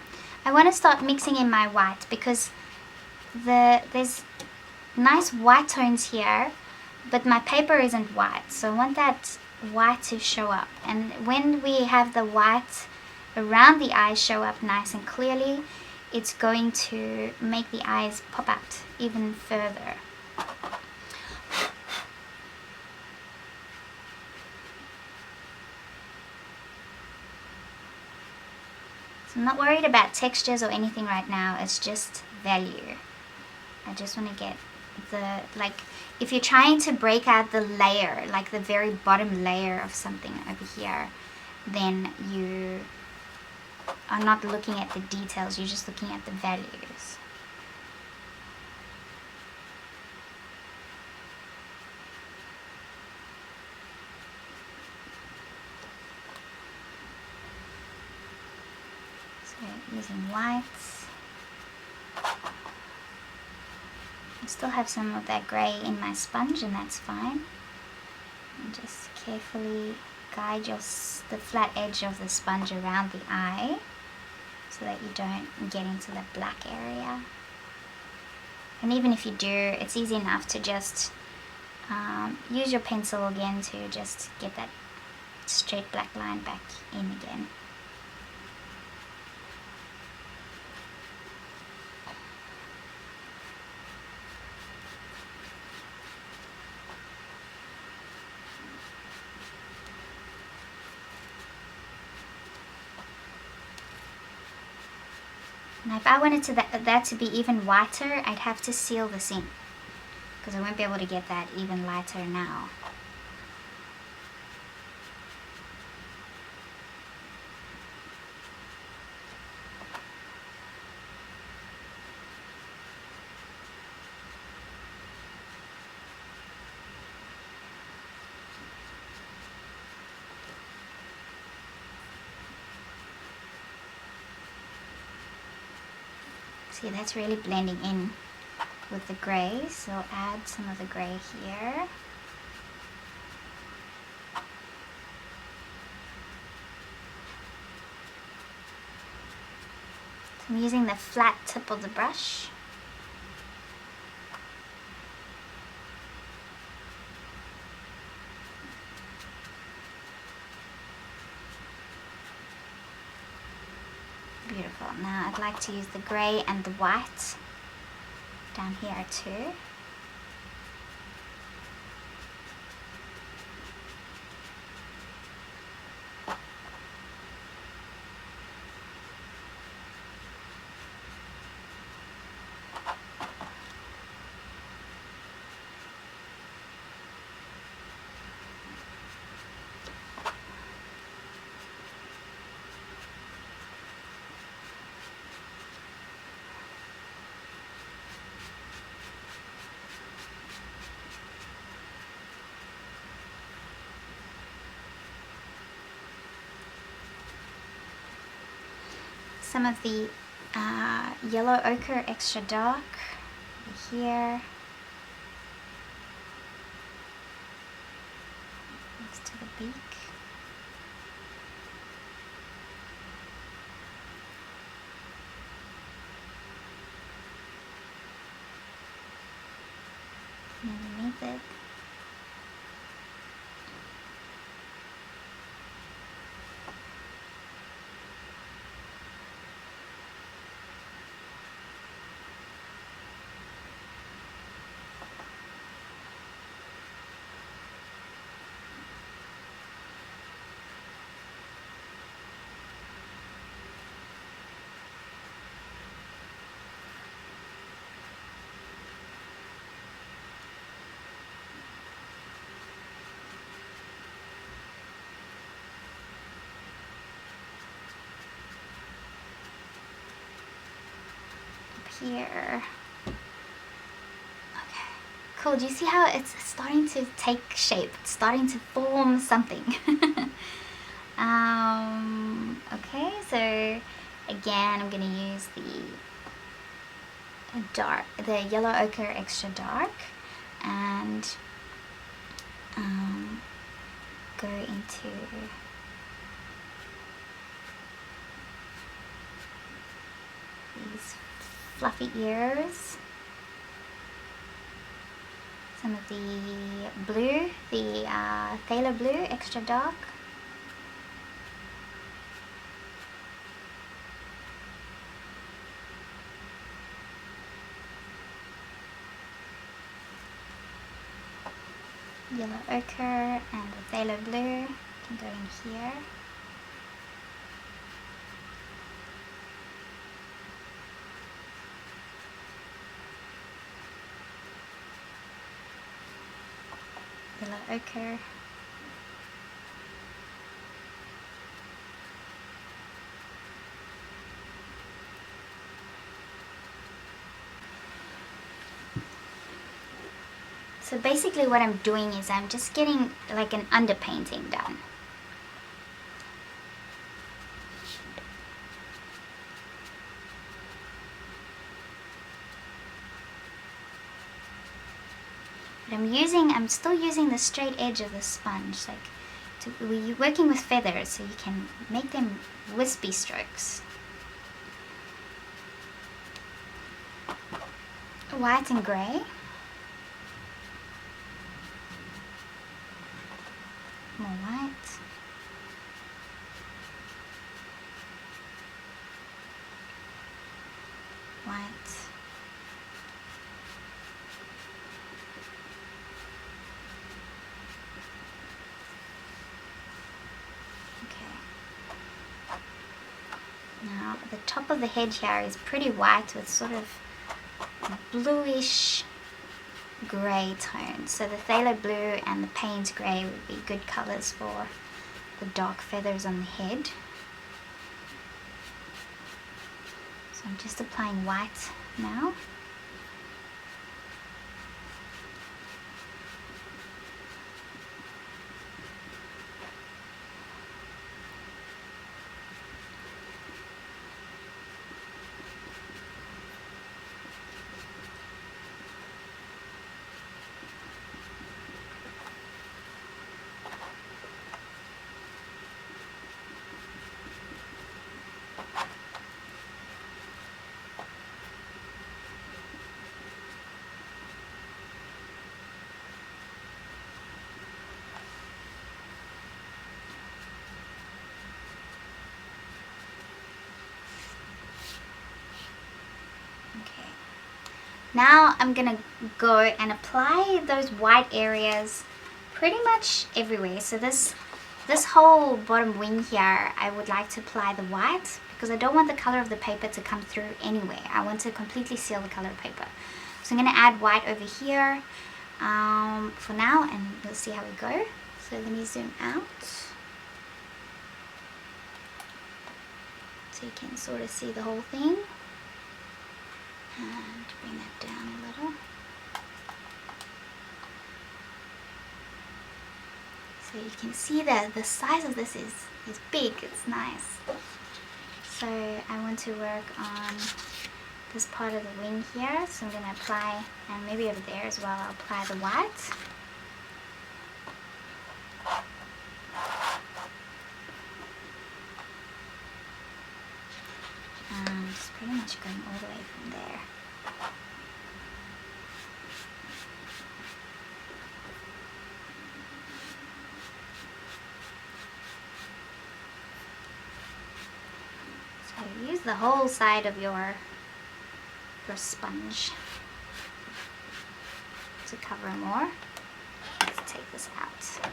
I want to start mixing in my white because there's nice white tones here, but my paper isn't white, so I want that white to show up. And when we have the white around the eyes show up nice and clearly, it's going to make the eyes pop out even further. So I'm not worried about textures or anything right now, it's just value. I just want to get the, like, if you're trying to break out the layer, like the very bottom layer of something over here, then you are not looking at the details, you're just looking at the values. So using whites. I still have some of that grey in my sponge, and that's fine. And just carefully guide the flat edge of the sponge around the eye so that you don't get into the black area. And even if you do, it's easy enough to just use your pencil again to just get that straight black line back in again. Now if I wanted that to be even whiter, I'd have to seal this in, because I won't be able to get that even lighter now. See, that's really blending in with the grey, so I'll add some of the grey here. So I'm using the flat tip of the brush. Beautiful. Now I'd like to use the grey and the white down here too. Some of the yellow ochre extra dark here next to the beak. Underneath it. Here. Okay, cool. Do you see how it's starting to take shape? It's starting to form something. Okay, so again I'm going to use the Yellow Ochre Extra Dark, and go into these fluffy ears, some of the blue, the Phthalo blue Extra Dark, Yellow Ochre and the Phthalo blue can go in here. Yellow Ochre. So basically what I'm doing is I'm just getting like an underpainting done. But I'm still using the straight edge of the sponge, like we're working with feathers, so you can make them wispy strokes. White and grey. More white. White. Now the top of the head here is pretty white with sort of bluish grey tones. So the Phthalo blue and the Paynes grey would be good colours for the dark feathers on the head. So I'm just applying white now. Now I'm gonna go and apply those white areas pretty much everywhere. So this whole bottom wing here, I would like to apply the white because I don't want the color of the paper to come through anywhere. I want to completely seal the color of paper. So I'm gonna add white over here for now, and we'll see how we go. So let me zoom out so you can sort of see the whole thing. And bring that down a little. So you can see that the size of this is big, it's nice. So I want to work on this part of the wing here, so I'm going to apply, and maybe over there as well, I'll apply the white. And just pretty much going all the way from there. So use the whole side of your sponge to cover more. Let's take this out.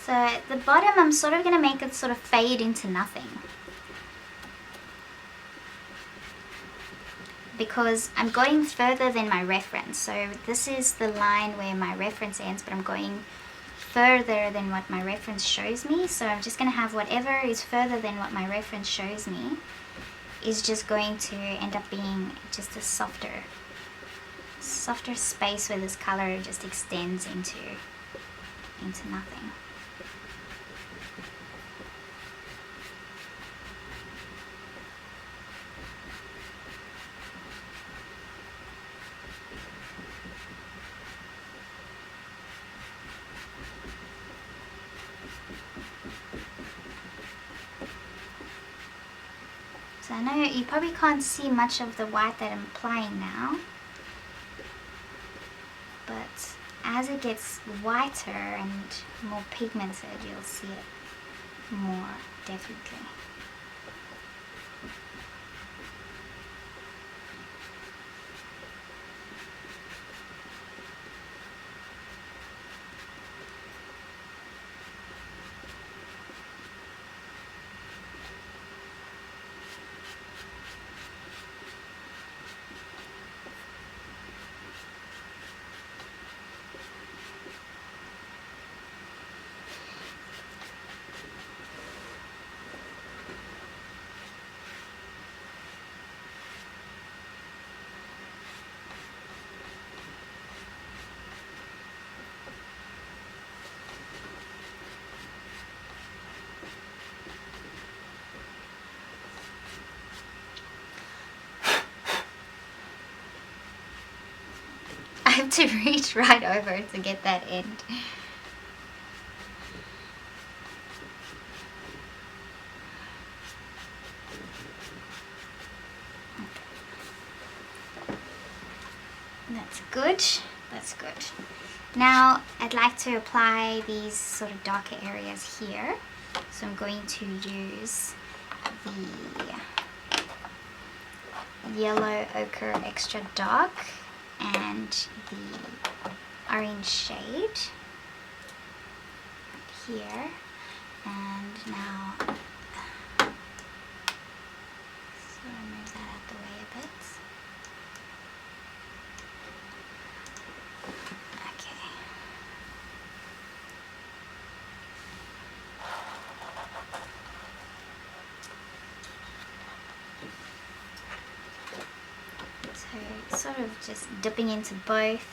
So at the bottom, I'm sort of going to make it sort of fade into nothing. because I'm going further than my reference. So this is the line where my reference ends, but I'm going further than what my reference shows me. So I'm just going to have whatever is further than what my reference shows me is just going to end up being just a softer space where this color just extends into nothing. So I know you probably can't see much of the white that I'm applying now, but as it gets whiter and more pigmented, you'll see it more definitely. I have to reach right over to get that end. That's good. That's good. Now I'd like to apply these sort of darker areas here. So I'm going to use the Yellow Ochre Extra Dark and the orange shade here, and now so move that out the way a bit. Okay. So sort of just dipping into both.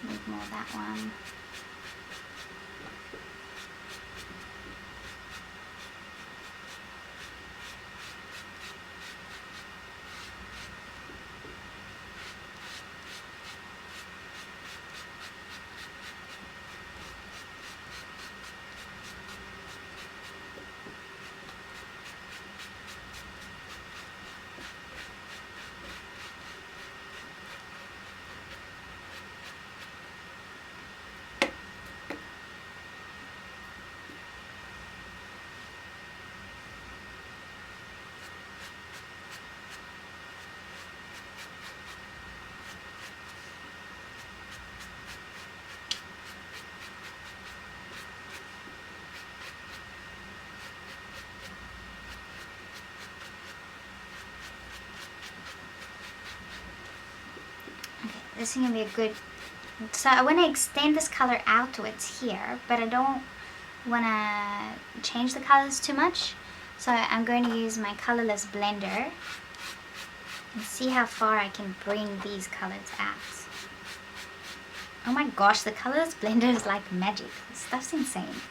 Need more of that one. This is going to be a good, so I want to extend this color outwards here, but I don't want to change the colors too much. So I'm going to use my Colourless Blender and see how far I can bring these colors out. Oh my gosh, the Colourless Blender is like magic. This stuff's insane.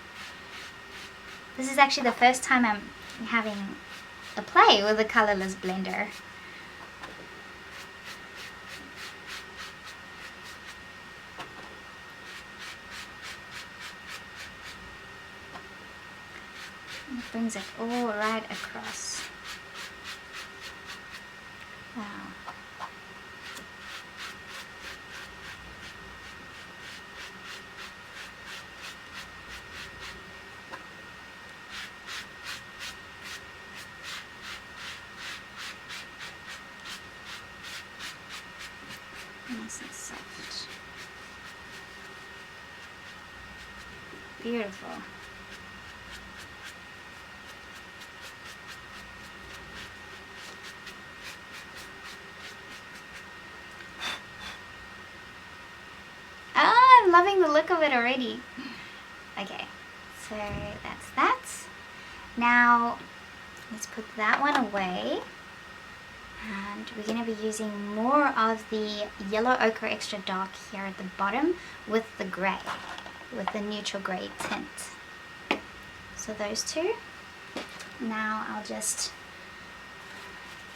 This is actually the first time I'm having a play with the Colourless Blender. It brings it all right across. Wow. Nice and soft. Beautiful. loving the look of it already. Okay, so that's that. Now let's put that one away. And we're going to be using more of the Yellow Ochre Extra Dark here at the bottom with the grey, with the neutral grey tint. So those two. Now I'll just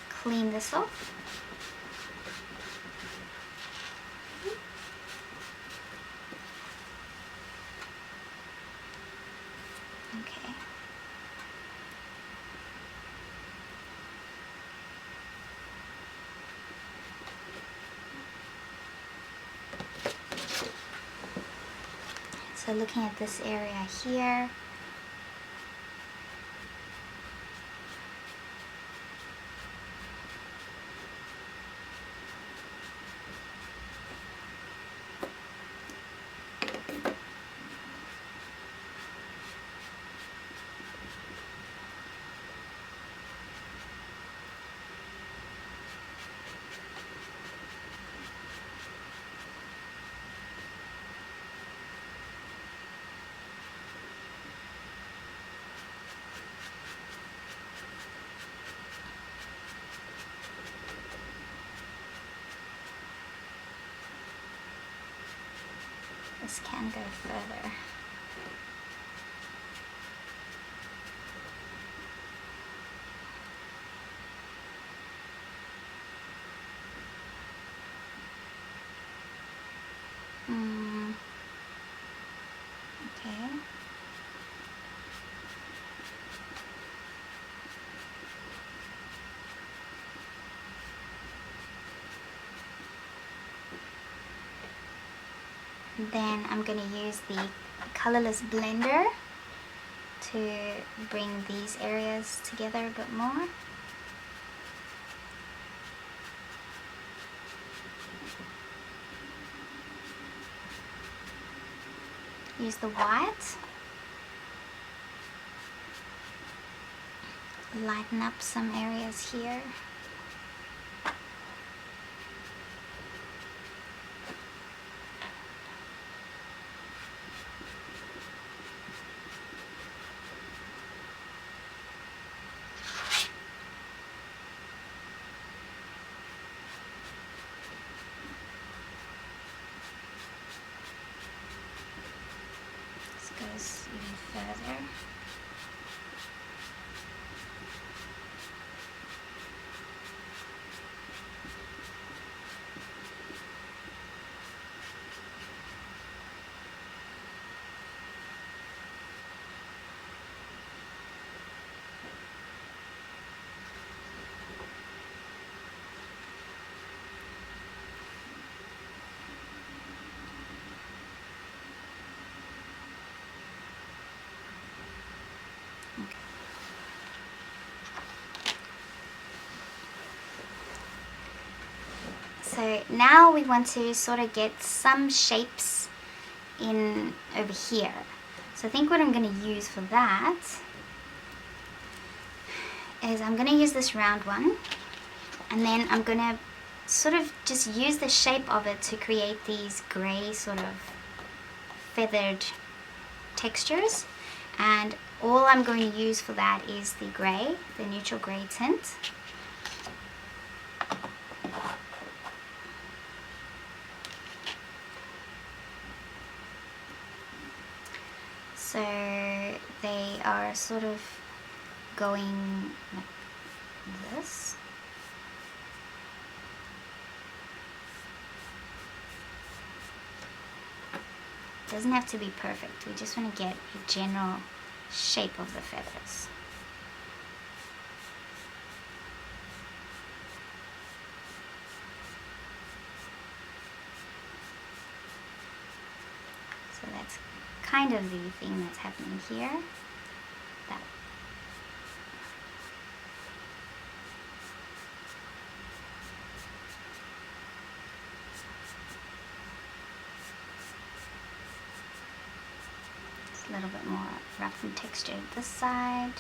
clean this off. Okay. So looking at this area here, this can go further. Okay. Then I'm going to use the Colourless Blender to bring these areas together a bit more. Use the white. Lighten up some areas here. Goes even further. So now we want to sort of get some shapes in over here. So I think what I'm going to use for that is I'm going to use this round one, and then I'm going to sort of just use the shape of it to create these grey sort of feathered textures. And all I'm going to use for that is the grey, the neutral grey tint. So they are sort of going like this. It doesn't have to be perfect. We just want to get a general shape of the feathers. So that's kind of the thing that's happening here. That it's a little bit more rough and textured this side.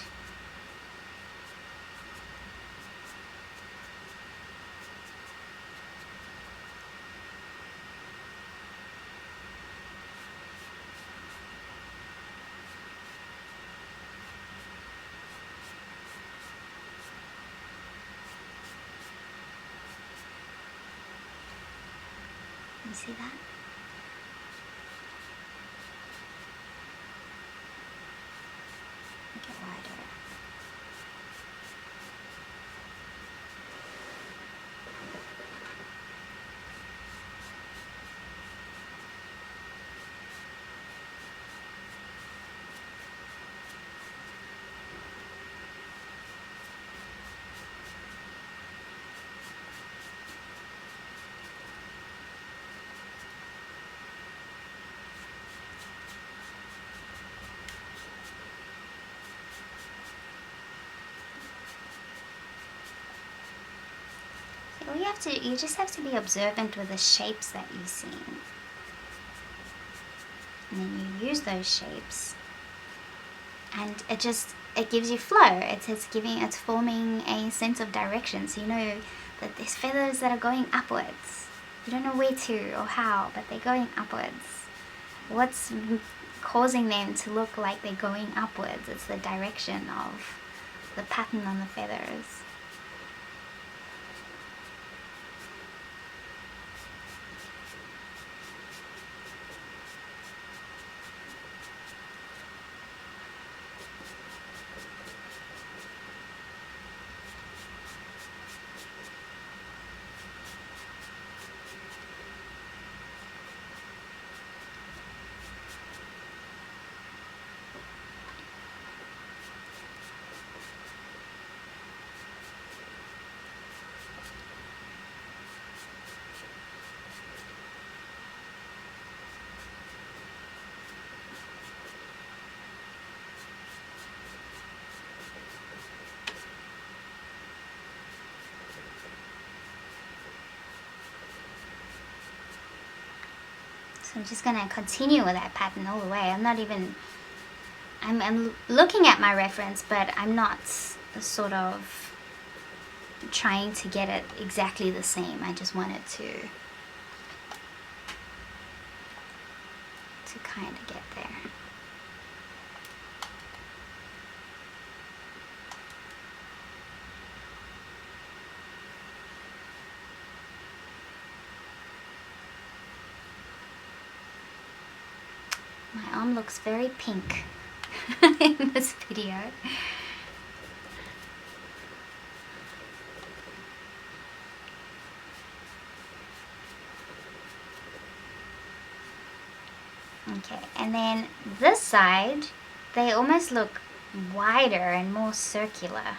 see that? Make it wider. You just have to be observant with the shapes that you see. And then you use those shapes. And it gives you flow. It's forming a sense of direction. So you know that there's feathers that are going upwards. You don't know where to or how, but they're going upwards. What's causing them to look like they're going upwards? It's the direction of the pattern on the feathers. So I'm just going to continue with that pattern all the way. I'm looking at my reference, but I'm not sort of trying to get it exactly the same. I just want it to kind of get there. My arm looks very pink in this video. Okay, and then this side, they almost look wider and more circular.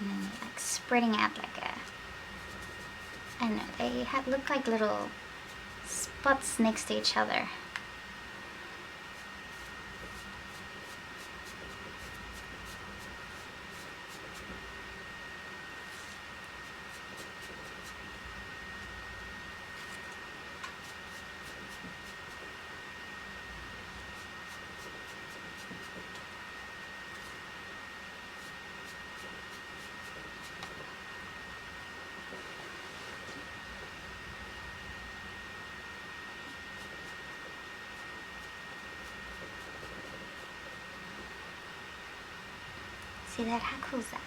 And then they're like spreading out like I don't know, they look like little spots next to each other. See that? How cool is that?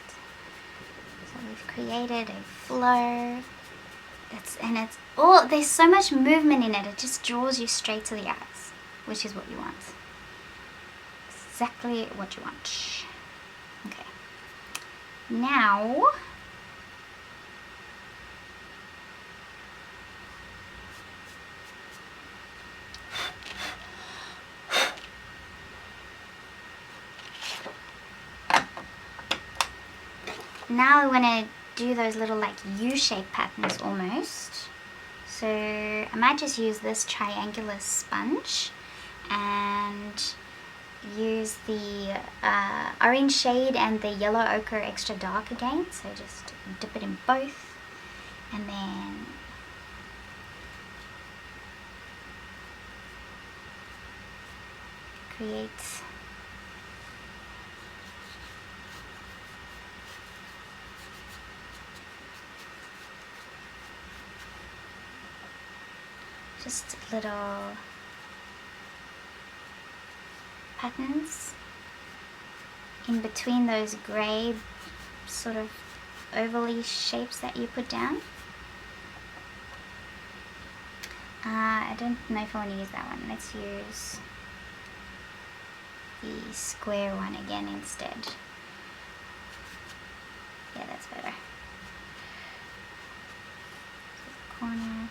So we've created a flow. There's so much movement in it. It just draws you straight to the eyes, which is what you want. Exactly what you want. Okay. Now, we want to do those little like U-shaped patterns almost. So I might just use this triangular sponge and use the orange shade and the yellow ochre extra dark again. So just dip it in both and then create just little patterns in between those grey sort of ovally shapes that you put down. I don't know if I want to use that one. Let's use the square one again instead. Yeah, that's better. Corner.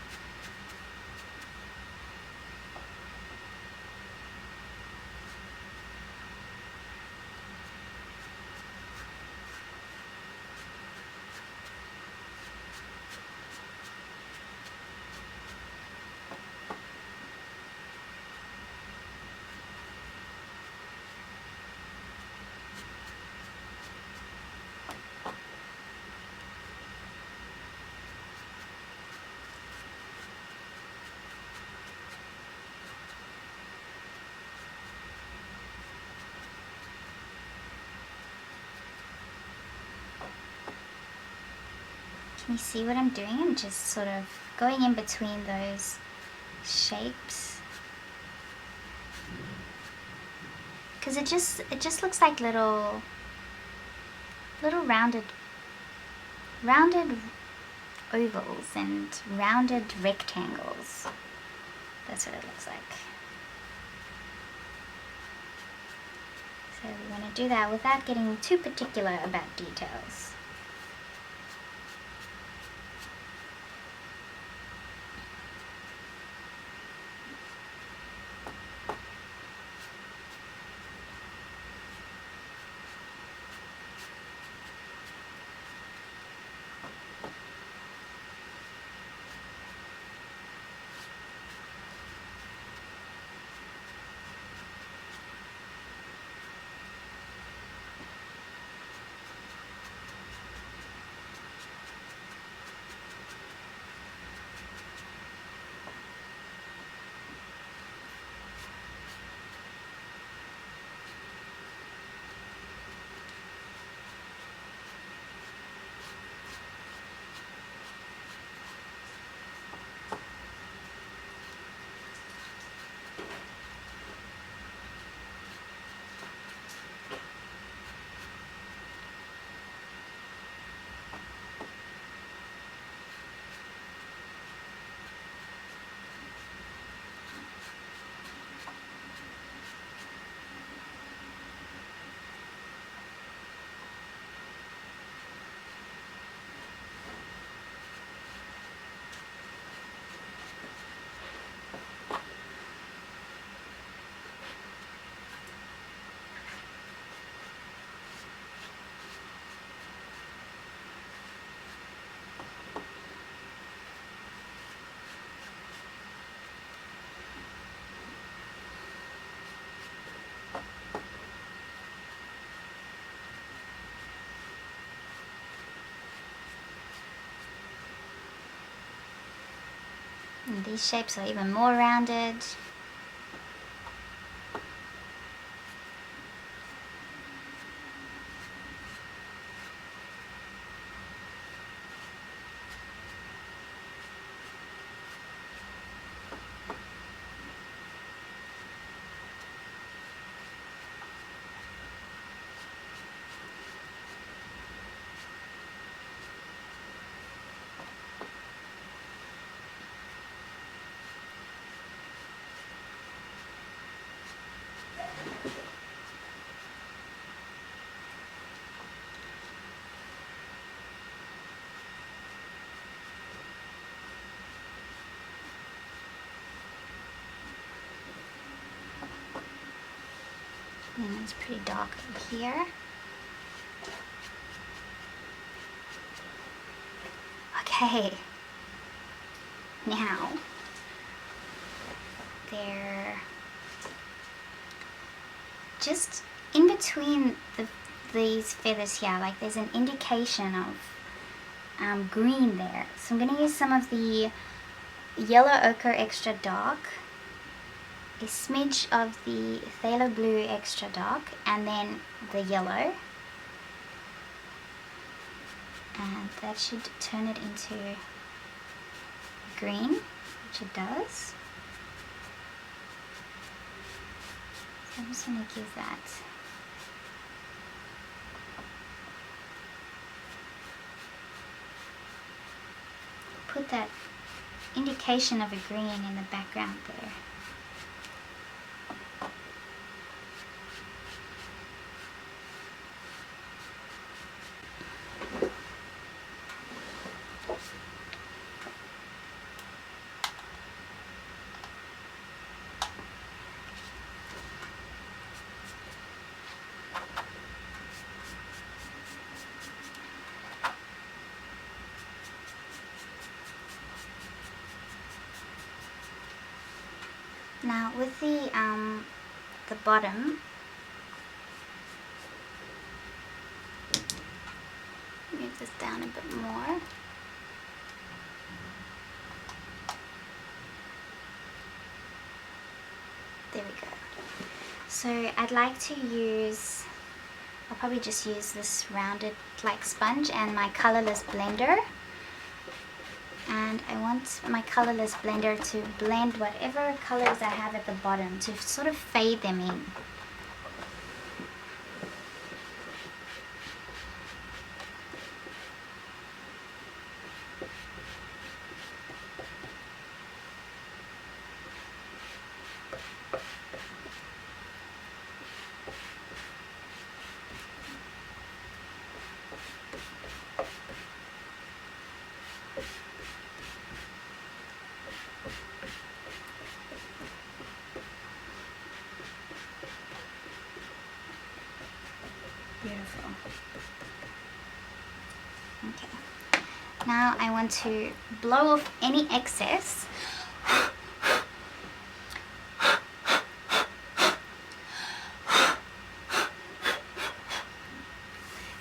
Can you see what I'm doing? I'm just sort of going in between those shapes. Because it just looks like little rounded ovals and rounded rectangles. That's what it looks like. So we want to do that without getting too particular about details. And these shapes are even more rounded. And it's pretty dark over here. Okay. Now, they're just in between these feathers here, like there's an indication of green there. So I'm going to use some of the Yellow Ochre Extra Dark, a smidge of the Phthalo Blue Extra Dark, and then the yellow. And that should turn it into green, which it does. So I'm just going to give that put that indication of a green in the background there. Now with the bottom, move this down a bit more. There we go. So I'd like to use, I'll probably just use this rounded like sponge and my Colourless Blender. And I want my Colourless Blender to blend whatever colors I have at the bottom, to sort of fade them in. Beautiful. Okay. Now I want to blow off any excess.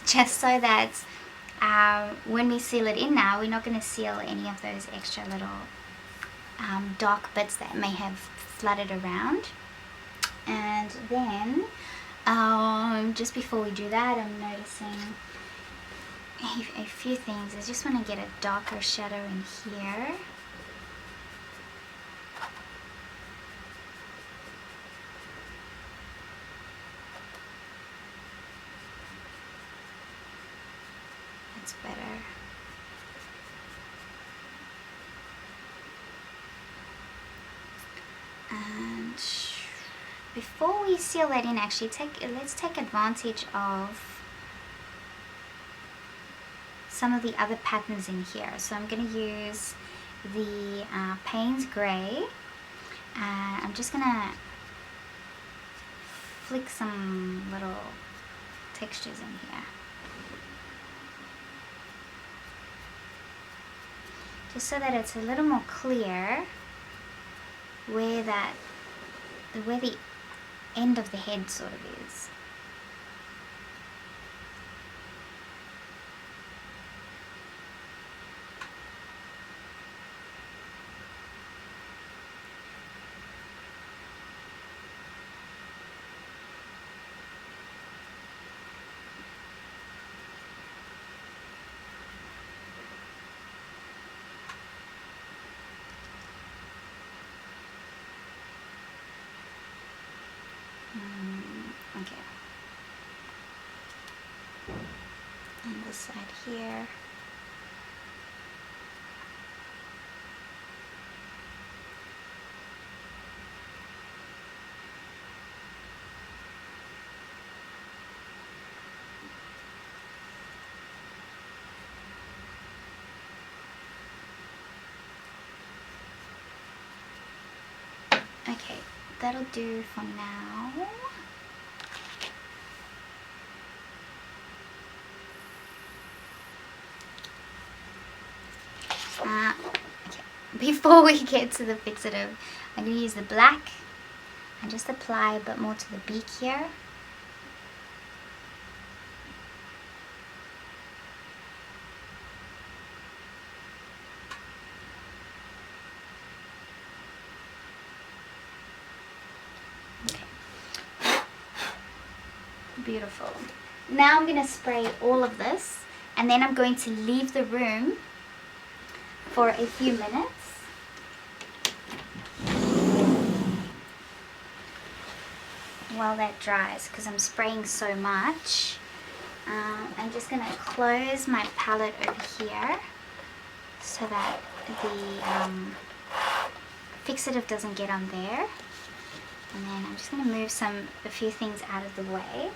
Just so that when we seal it in now, we're not going to seal any of those extra little dark bits that may have flooded around. And then just before we do that, I'm noticing a few things. I just want to get a darker shadow in here. That's better. And before we seal that in, actually let's take advantage of some of the other patterns in here. So I'm going to use the Paynes Grey. I'm just going to flick some little textures in here, just so that it's a little more clear where the end of the head sort of is. Okay. And this side here. Okay, that'll do for now. Okay. Before we get to the fixative, I'm going to use the black and just apply a bit more to the beak here. Beautiful. Now I'm going to spray all of this, and then I'm going to leave the room for a few minutes. while that dries because I'm spraying so much. I'm just going to close my palette over here so that the fixative doesn't get on there. And then I'm just going to move a few things out of the way.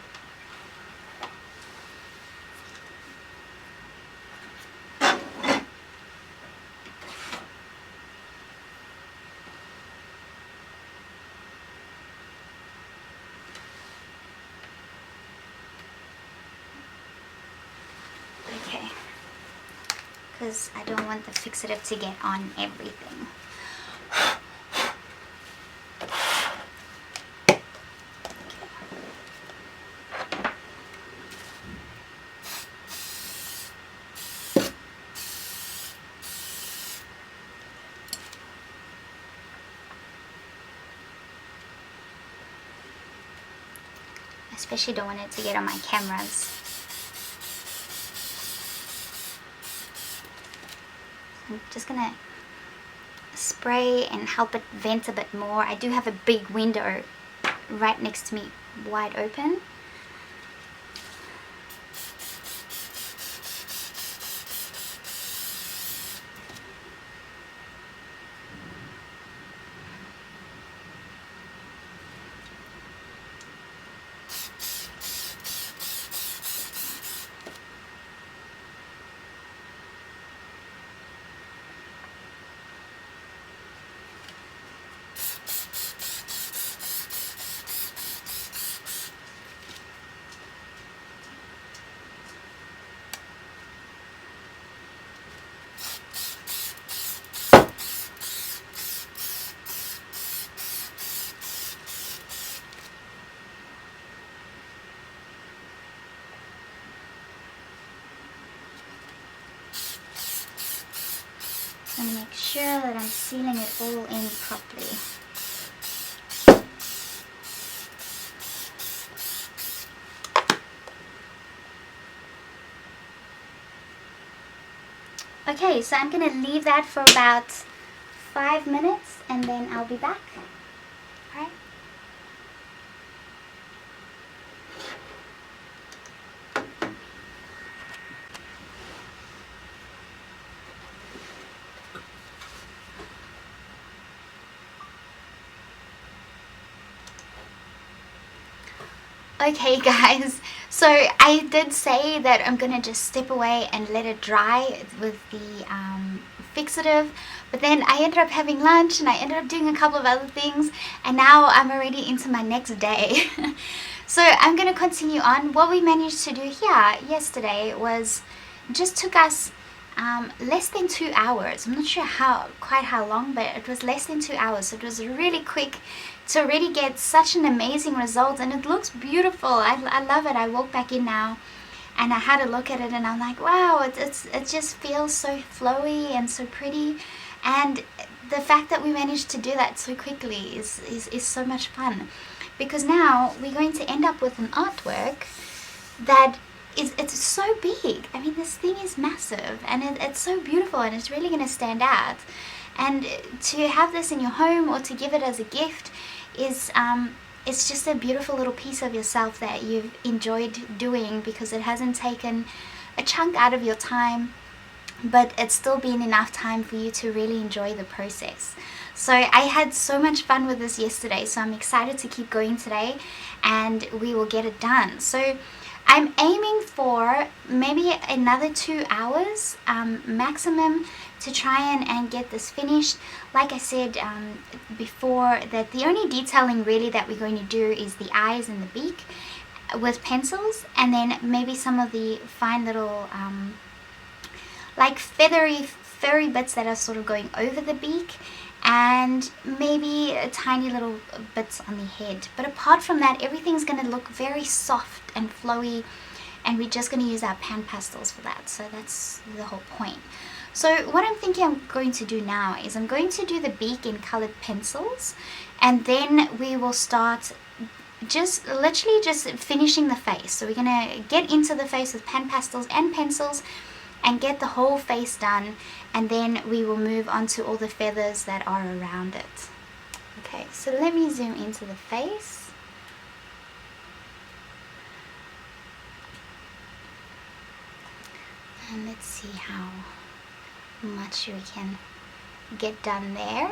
Okay, because I don't want the fixative to get on everything. Especially don't want it to get on my cameras. I'm just gonna spray and help it vent a bit more. I do have a big window right next to me, wide open. And make sure that I'm sealing it all in properly. Okay, so I'm going to leave that for about 5 minutes and then I'll be back. Alright. Okay guys, so I did say that I'm gonna just step away and let it dry with the fixative, but then I ended up having lunch and I ended up doing a couple of other things, and now I'm already into my next day. So I'm gonna continue on. What we managed to do here yesterday was just took us less than 2 hours. I'm not sure quite how long, but it was less than 2 hours, so it was really quick to already get such an amazing result, and it looks beautiful. I love it. I walked back in now and I had a look at it and I'm like, wow, it just feels so flowy and so pretty, and the fact that we managed to do that so quickly is so much fun, because now we're going to end up with an artwork that it's so big. I mean, this thing is massive and it's so beautiful and it's really going to stand out. And to have this in your home or to give it as a gift is it's just a beautiful little piece of yourself that you've enjoyed doing, because it hasn't taken a chunk out of your time, but it's still been enough time for you to really enjoy the process. So I had so much fun with this yesterday, so I'm excited to keep going today and we will get it done. So I'm aiming for maybe another 2 hours maximum to try and get this finished. Like I said before, that the only detailing really that we're going to do is the eyes and the beak with pencils, and then maybe some of the fine little like furry bits that are sort of going over the beak, and maybe tiny little bits on the head. But apart from that, everything's going to look very soft and flowy, and we're just going to use our PanPastels for that. So that's the whole point. So what I'm thinking I'm going to do now is I'm going to do the beak in colored pencils, and then we will start just literally just finishing the face. So we're going to get into the face with PanPastels and pencils and get the whole face done, and then we will move on to all the feathers that are around it. Okay, so let me zoom into the face. And let's see how much we can get done there.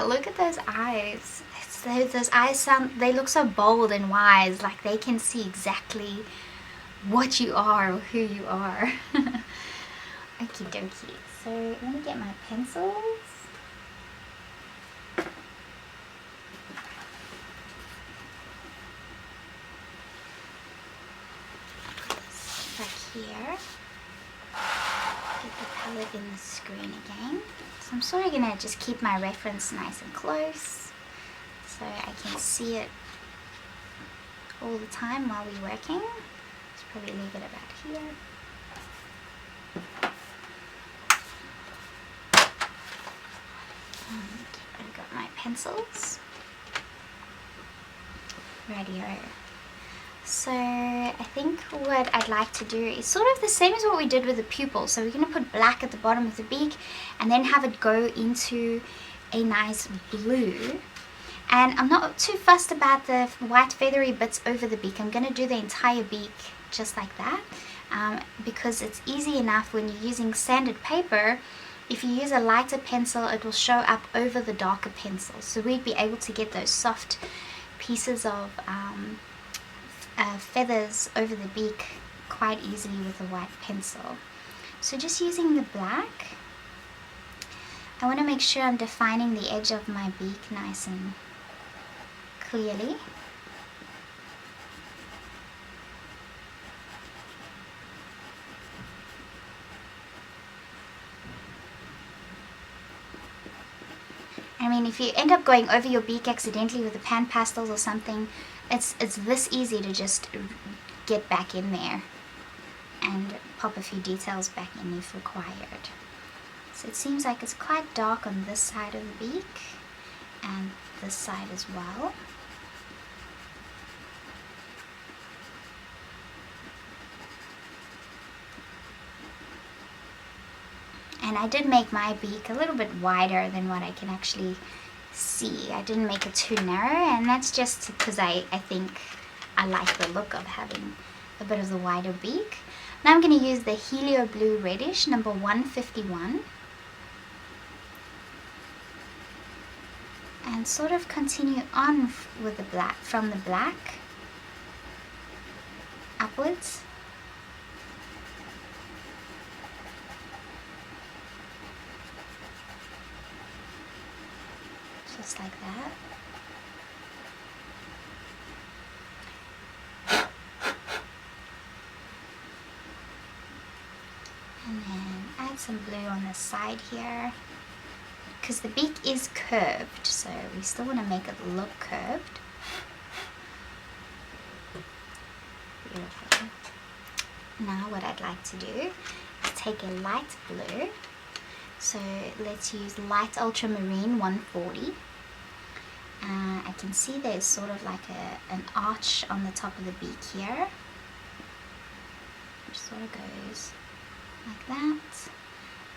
Look at those eyes. Those eyes they look so bold and wise, like they can see exactly what you are or who you are. Okie dokie. So let me get my pencils. Put this back here. Get the palette in the screen again. So I'm sort of going to just keep my reference nice and close so I can see it all the time while we're working. Let's probably leave it about here. And I've got my pencils. Radio. So I think what I'd like to do is sort of the same as what we did with the pupil. So we're going to put black at the bottom of the beak and then have it go into a nice blue. And I'm not too fussed about the white feathery bits over the beak. I'm going to do the entire beak just like that, because it's easy enough when you're using sanded paper. If you use a lighter pencil, it will show up over the darker pencil. So we'd be able to get those soft pieces of feathers over the beak quite easily with a white pencil. So just using the black, I want to make sure I'm defining the edge of my beak nice and clearly. I mean, if you end up going over your beak accidentally with the PanPastels or something, it's this easy to just get back in there and pop a few details back in if required. So it seems like it's quite dark on this side of the beak and this side as well. And I did make my beak a little bit wider than what I can actually see. I didn't make it too narrow, and that's just because I think I like the look of having a bit of the wider beak. Now I'm going to use the Helio Blue Reddish number 151 and sort of continue on with the black, from the black upwards. Just like that. And then add some blue on the side here, because the beak is curved, so we still want to make it look curved. Beautiful. Now what I'd like to do is take a light blue. So let's use light ultramarine 140. I can see there's sort of like an arch on the top of the beak here, which sort of goes like that,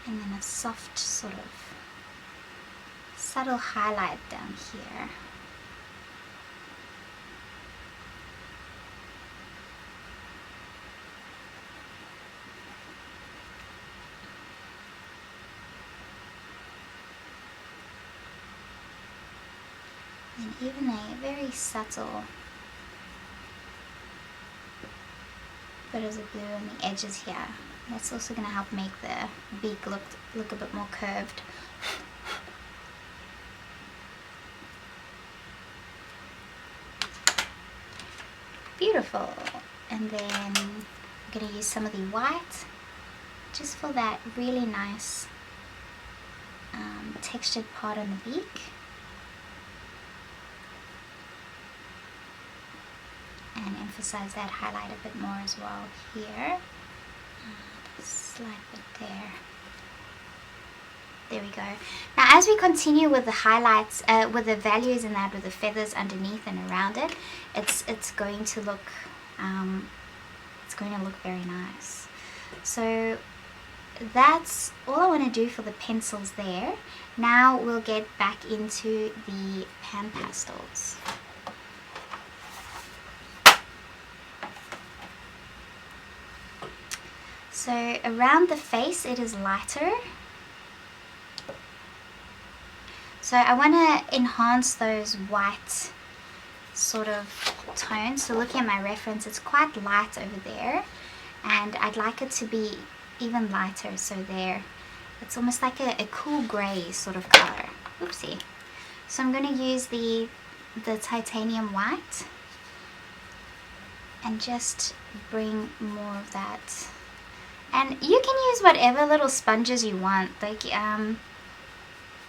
and then a soft sort of subtle highlight down here. And even a very subtle bit of the blue on the edges here. That's also going to help make the beak look a bit more curved. Beautiful. And then I'm going to use some of the white just for that really nice textured part on the beak. And emphasize that highlight a bit more as well here. Slight bit there. There we go. Now as we continue with the highlights, with the values in that, with the feathers underneath and around it, it's going to look very nice. So that's all I want to do for the pencils there. Now we'll get back into the PanPastels. So around the face it is lighter. So I want to enhance those white sort of tones. So looking at my reference, it's quite light over there, and I'd like it to be even lighter. So there, it's almost like a cool grey sort of color. Oopsie. So I'm going to use the titanium white and just bring more of that. And you can use whatever little sponges you want. Like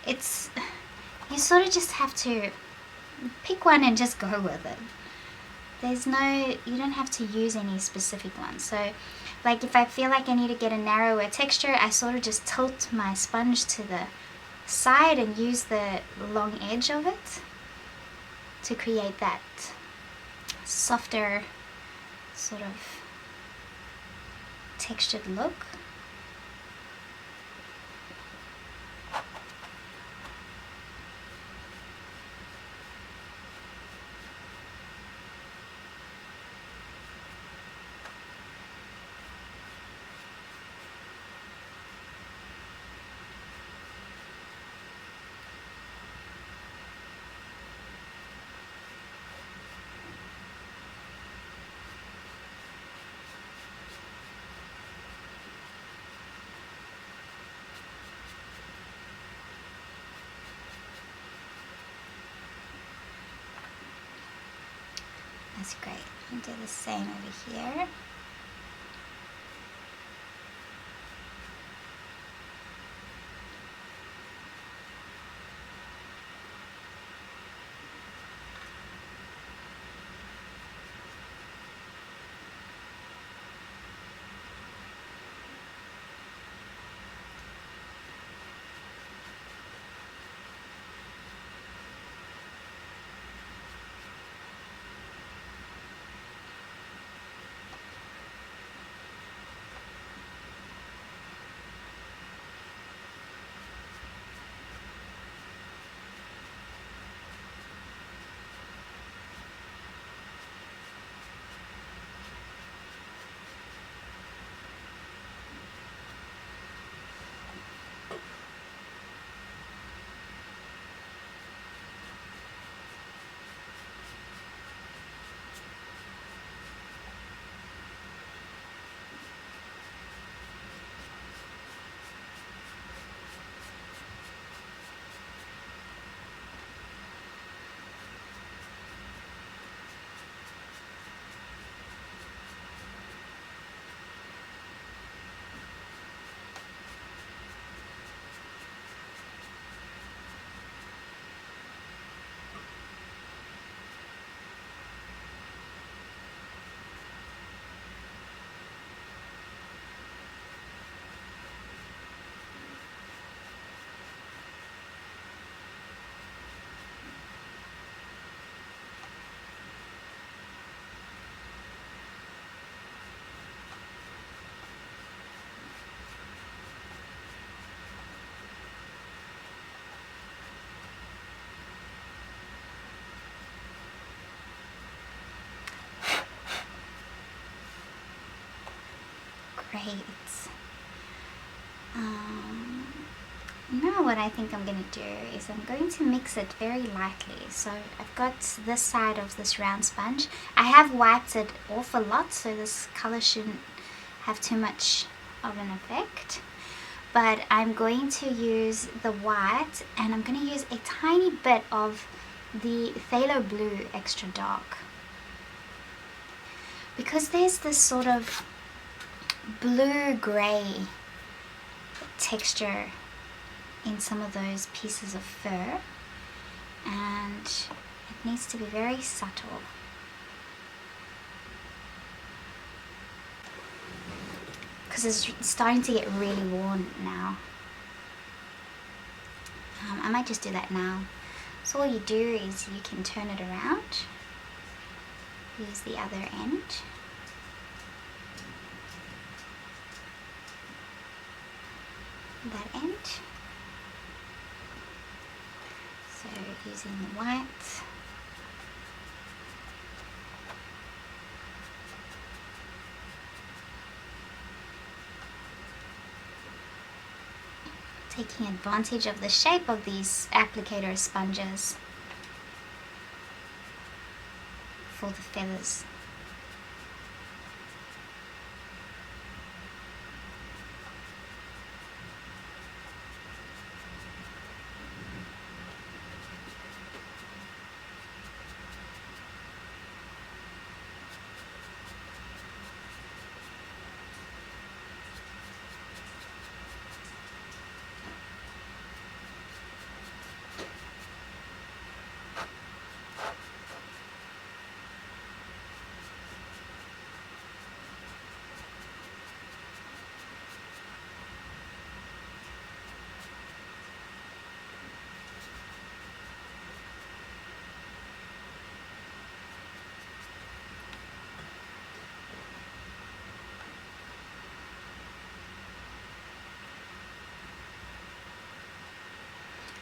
it's, you sort of just have to pick one and just go with it. There's no, you don't have to use any specific one. So like if I feel like I need to get a narrower texture, I sort of just tilt my sponge to the side and use the long edge of it to create that softer sort of textured look. That's great. I'll do the same over here. Great. Now what I think I'm going to do is I'm going to mix it very lightly. So I've got this side of this round sponge. I have wiped it off a lot, so this color shouldn't have too much of an effect. But I'm going to use the white, and I'm going to use a tiny bit of the Phthalo blue extra dark. Because there's this sort of blue-grey texture in some of those pieces of fur, and it needs to be very subtle. Because it's starting to get really worn now. I might just do that now. So all you do is you can turn it around, use the other end, that end. So using the white, taking advantage of the shape of these applicator sponges for the feathers.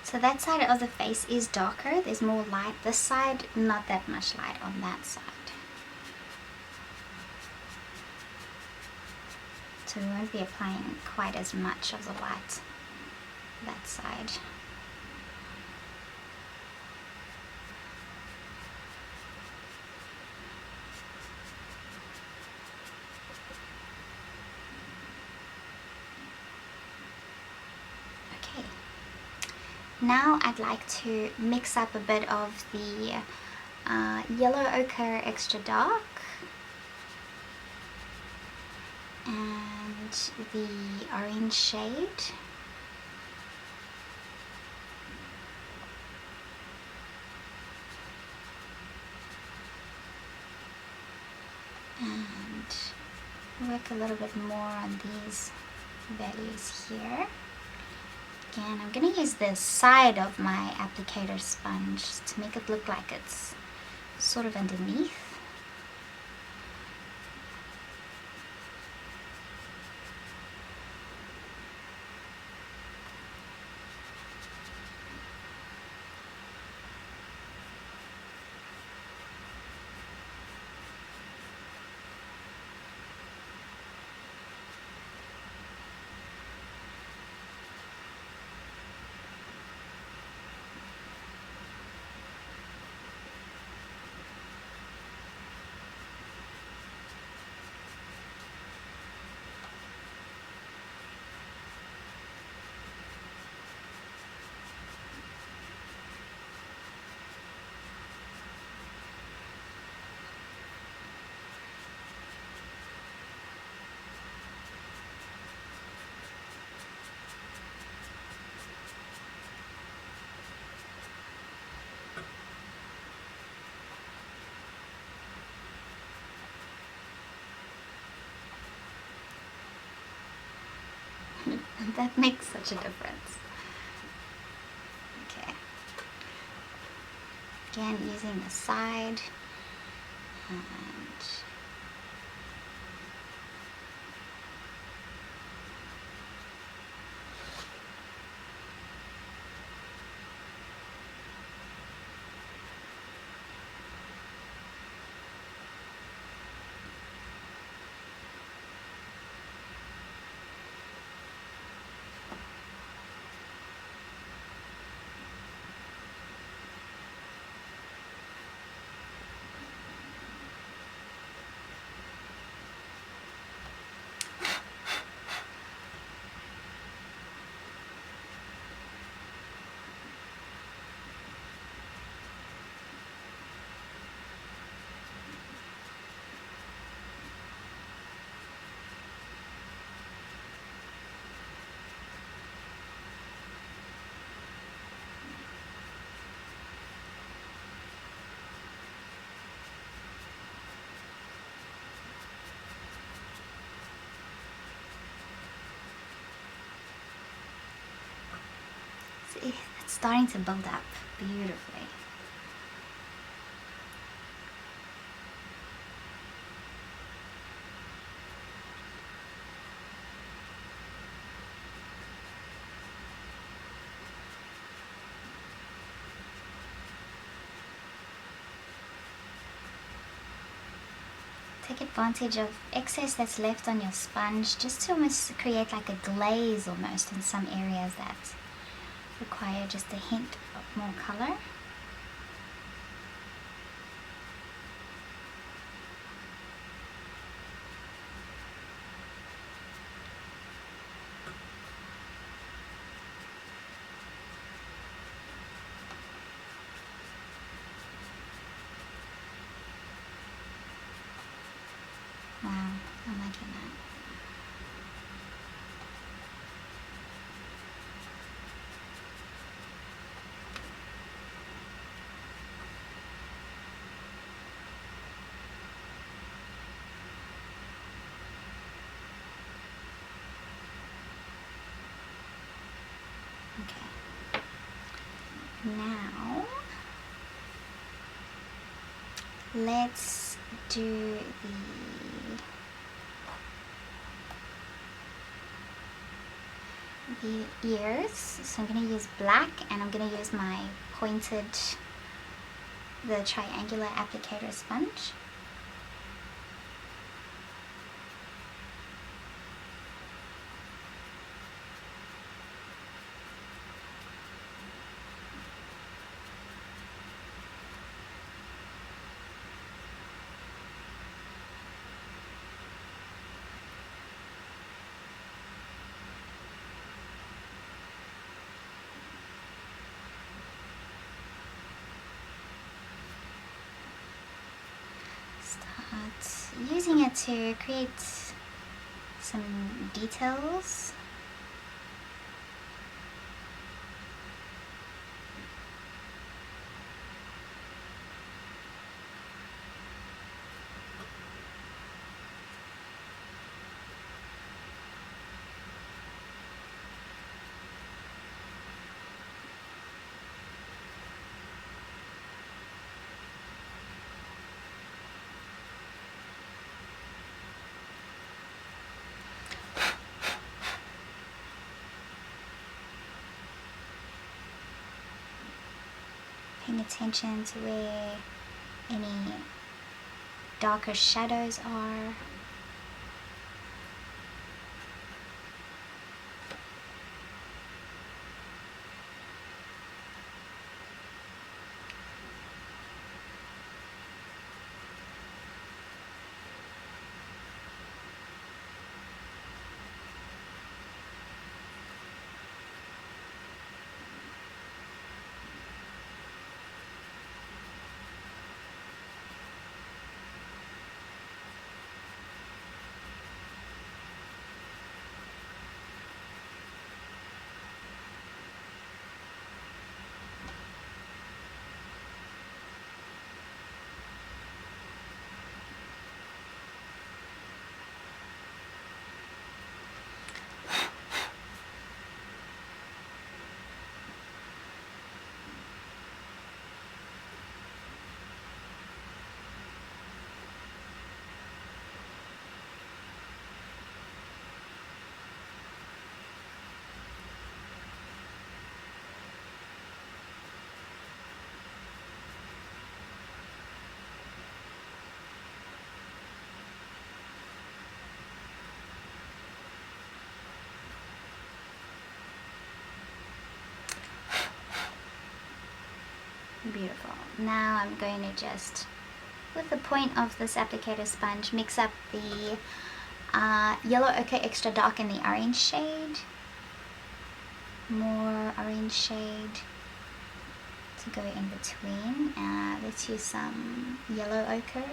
So that side of the face is darker, there's more light. This side, not that much light on that side. So we won't be applying quite as much of the light that side. Okay. Now I'd like to mix up a bit of the Yellow Ochre Extra Dark and the orange shade. And work a little bit more on these values here. Again, I'm going to use the side of my applicator sponge to make it look like it's sort of underneath. That makes such a difference. Okay. Again, using the side and see, it's starting to build up beautifully. take advantage of excess that's left on your sponge just to almost create like a glaze almost in some areas that require just a hint of more color. Wow, I'm liking that. Okay. Now, let's do the ears. So I'm going to use black, and I'm going to use my pointed, the triangular applicator sponge. Using it to create some details. Paying attention to where any darker shadows are. Beautiful. Now I'm going to just, with the point of this applicator sponge, mix up the yellow ochre extra dark in the orange shade. More orange shade to go in between. Let's use some yellow ochre.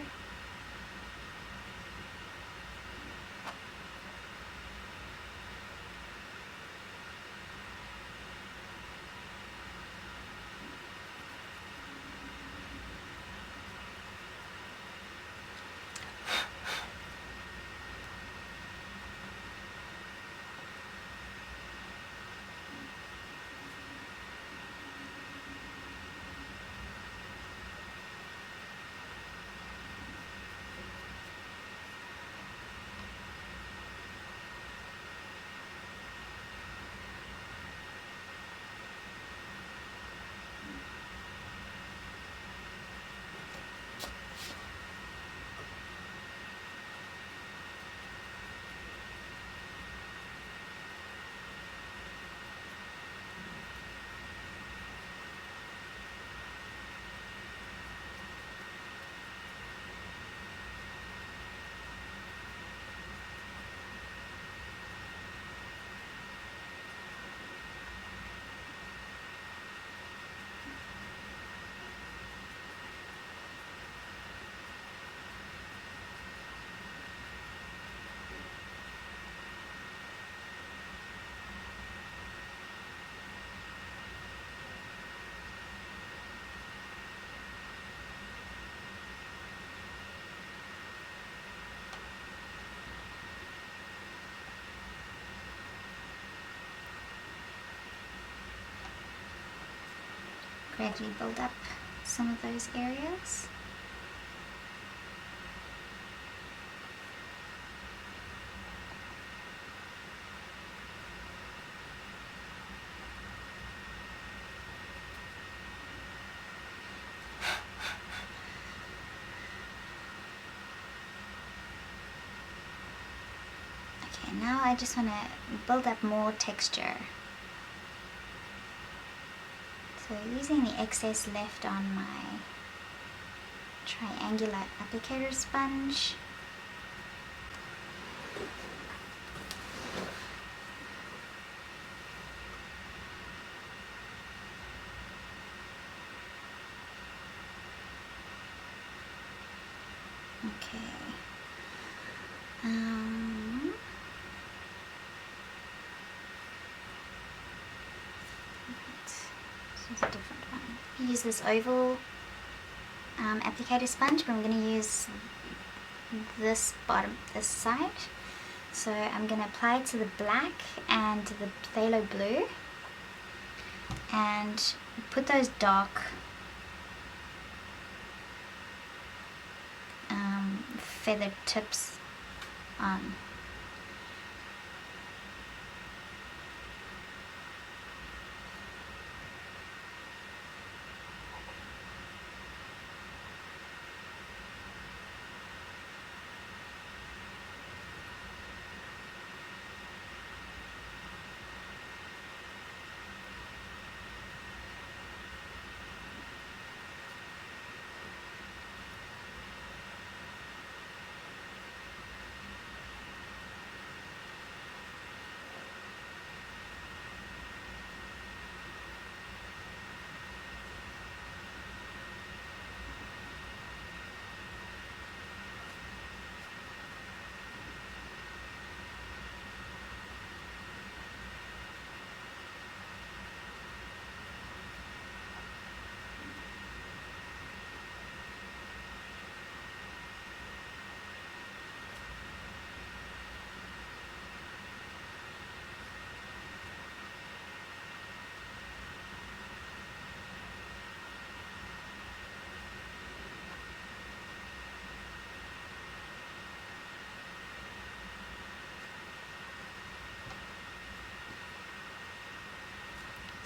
gradually build up some of those areas. Okay, now I just want to build up more texture. So using the excess left on my triangular applicator sponge, okay. This is a different one. Use this oval applicator sponge, but I'm going to use this side. So I'm going to apply it to the black and the phthalo blue, and put those dark feather tips on.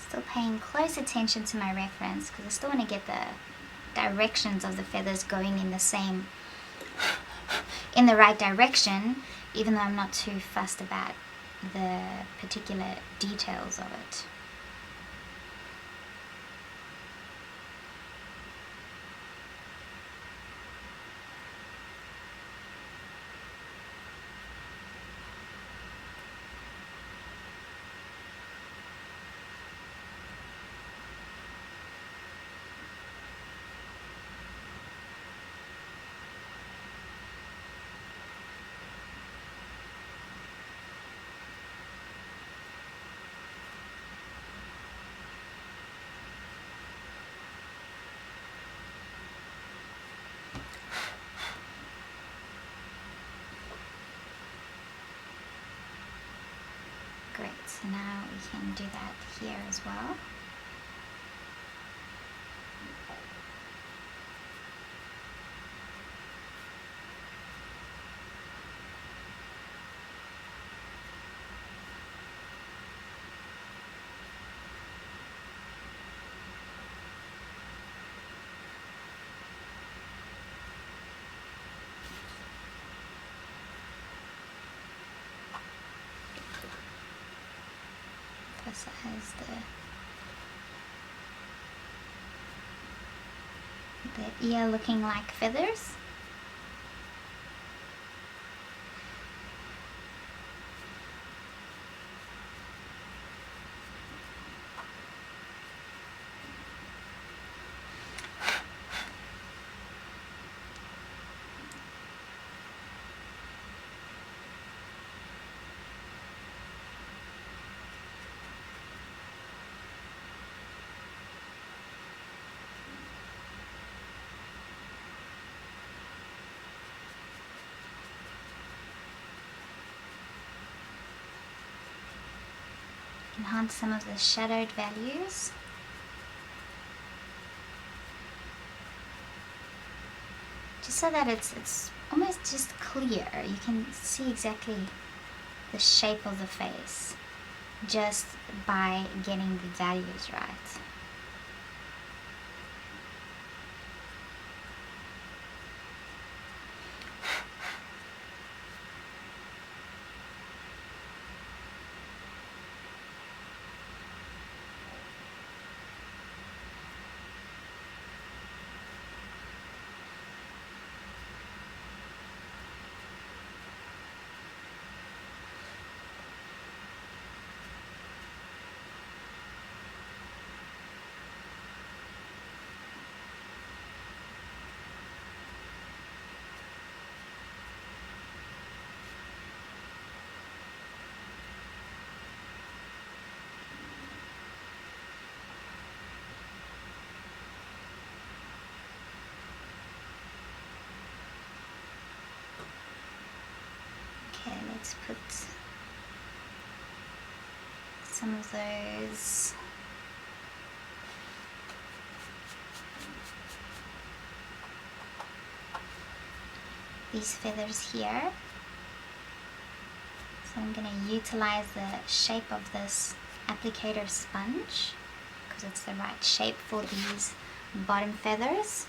Still paying close attention to my reference because I still want to get the directions of the feathers going in the right direction, even though I'm not too fussed about the particular details of it. Great, so now we can do that here as well. This has the ear looking like feathers. Enhance some of the shadowed values. just so that it's almost just clear. You can see exactly the shape of the face just by getting the values right. Okay, let's put some of those these feathers here. So I'm going to utilize the shape of this applicator sponge because it's the right shape for these bottom feathers.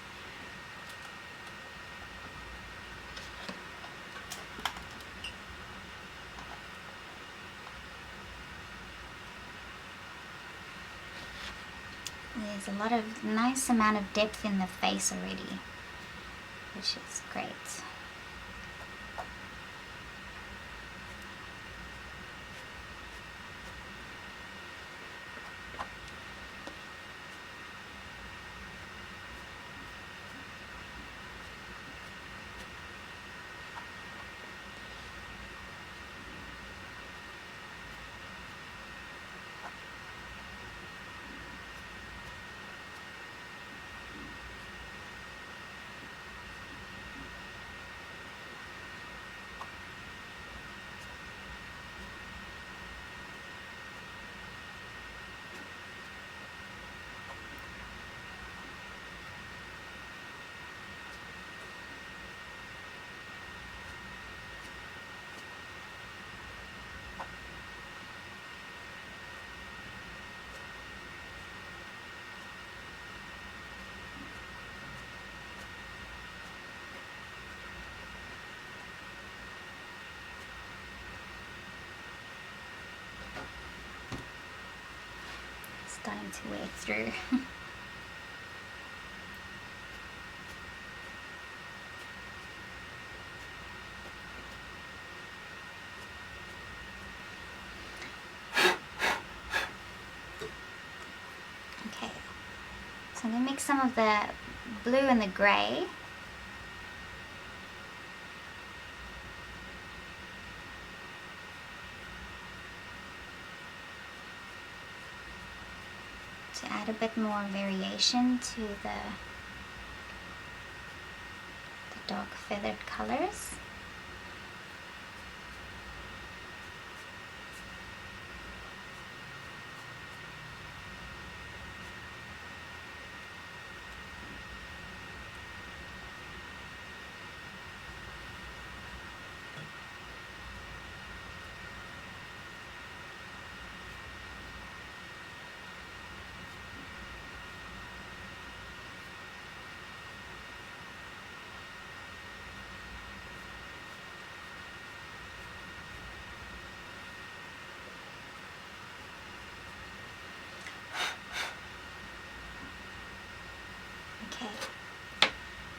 There's a lot of nice amount of depth in the face already, which is great. Starting to wear through. Okay, so I'm going to mix some of the blue and the grey. To add a bit more variation to the dark feathered colors.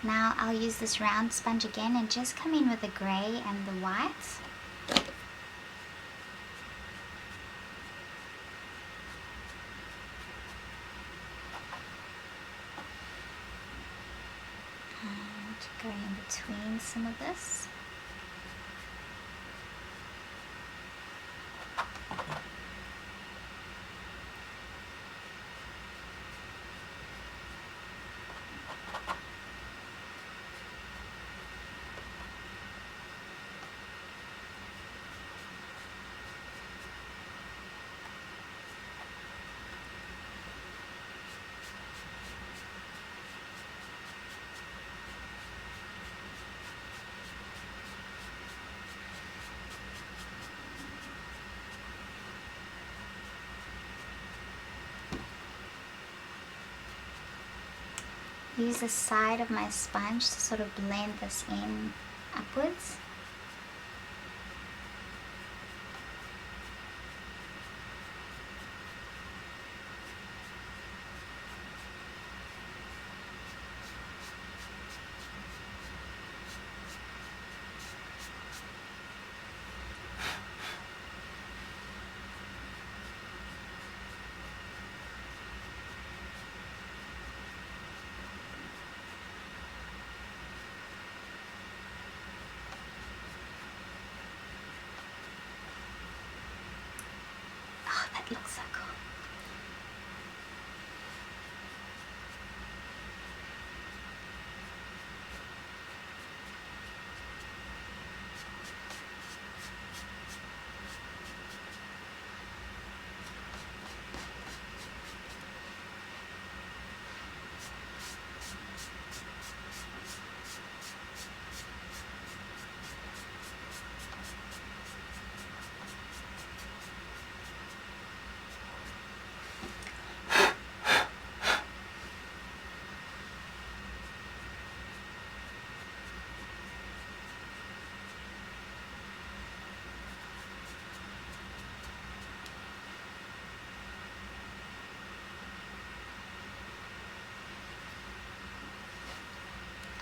Now I'll use this round sponge again and just come in with the grey and the white. And go in between some of this. use the side of my sponge to sort of blend this in upwards. It looks so cool.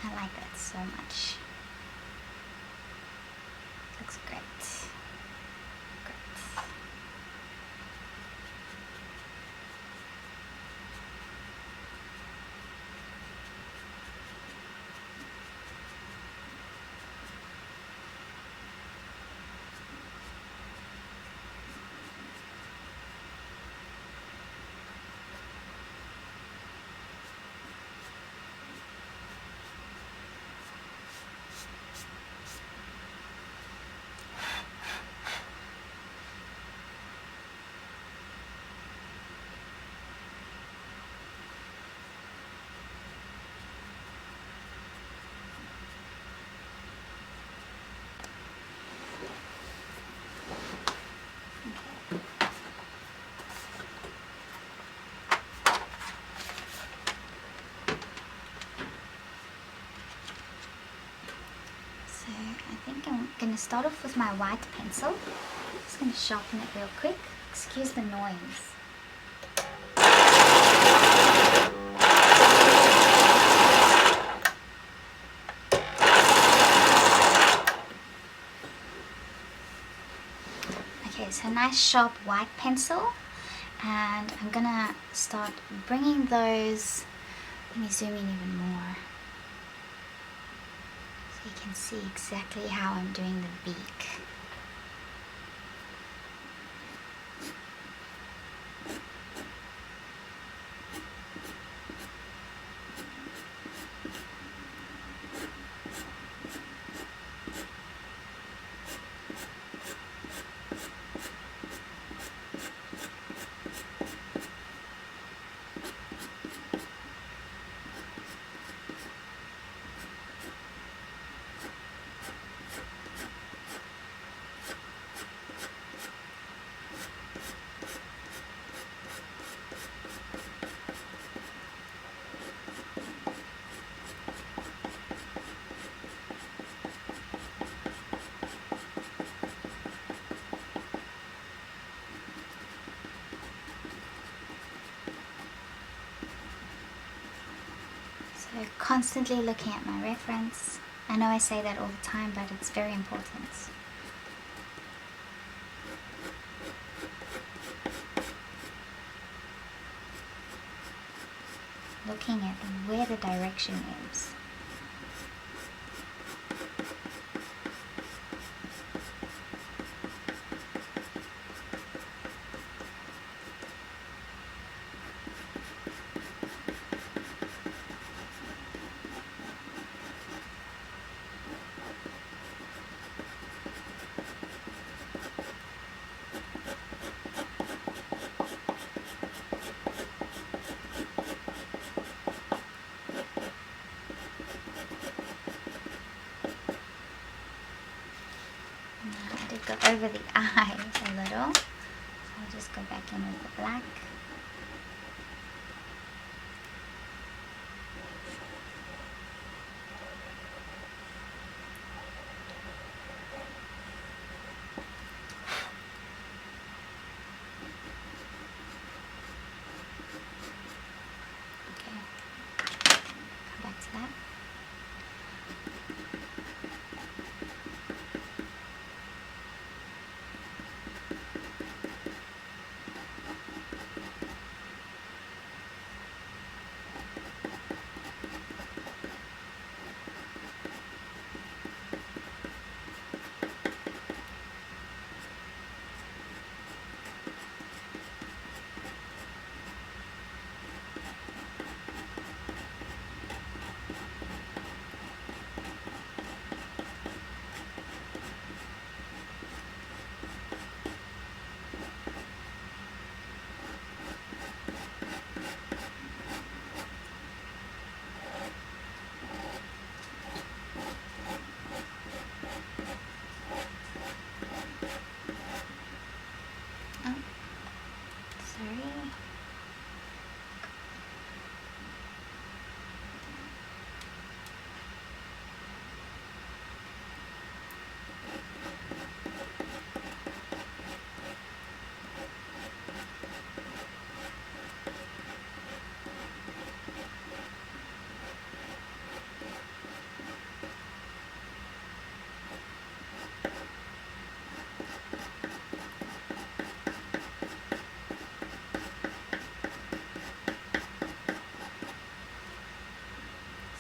I like that so much. Looks great. Great. I think I'm going to start off with my white pencil. Just going to sharpen it real quick. Excuse the noise. Okay, so nice sharp white pencil, and I'm going to start bringing those. Let me zoom in even more. You can see exactly how I'm doing the beak. So constantly looking at my reference. I know I say that all the time, but it's very important. Looking at where the direction is. Go over the eyes a little, so I'll just go back in with the black. that.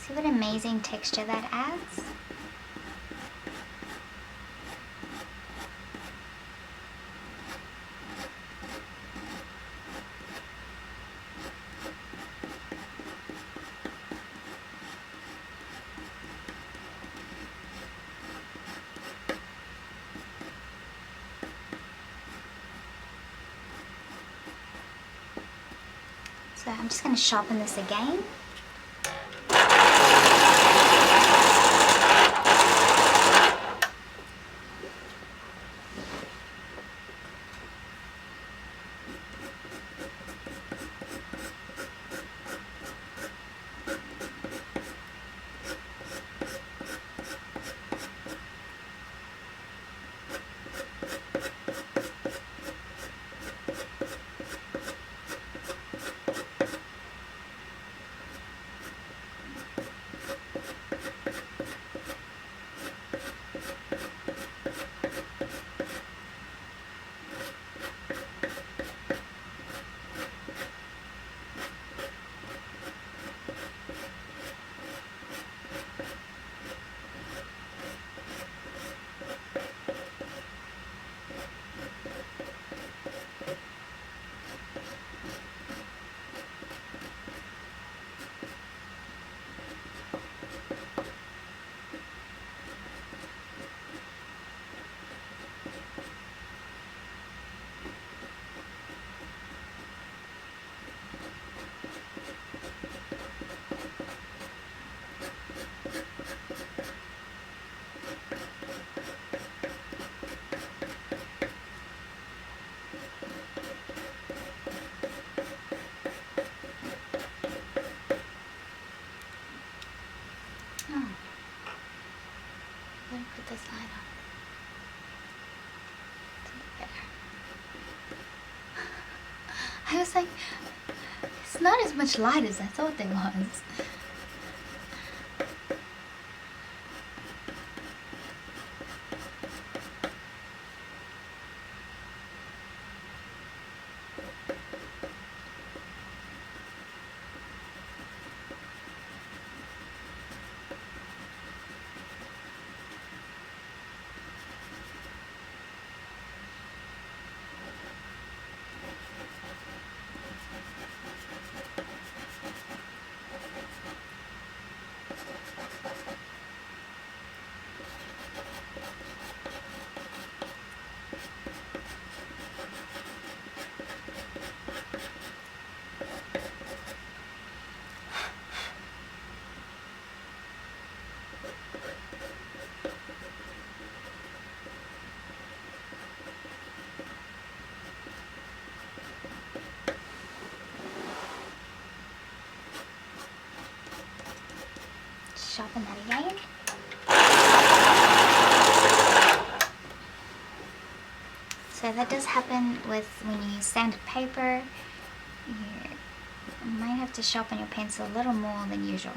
See what amazing texture that adds? So I'm just going to sharpen this again. Put this light on. It's a bit better. I was like, it's not as much light as I thought there was. Sharpen that again. So that does happen with when you use sanded paper. You might have to sharpen your pencil a little more than usual.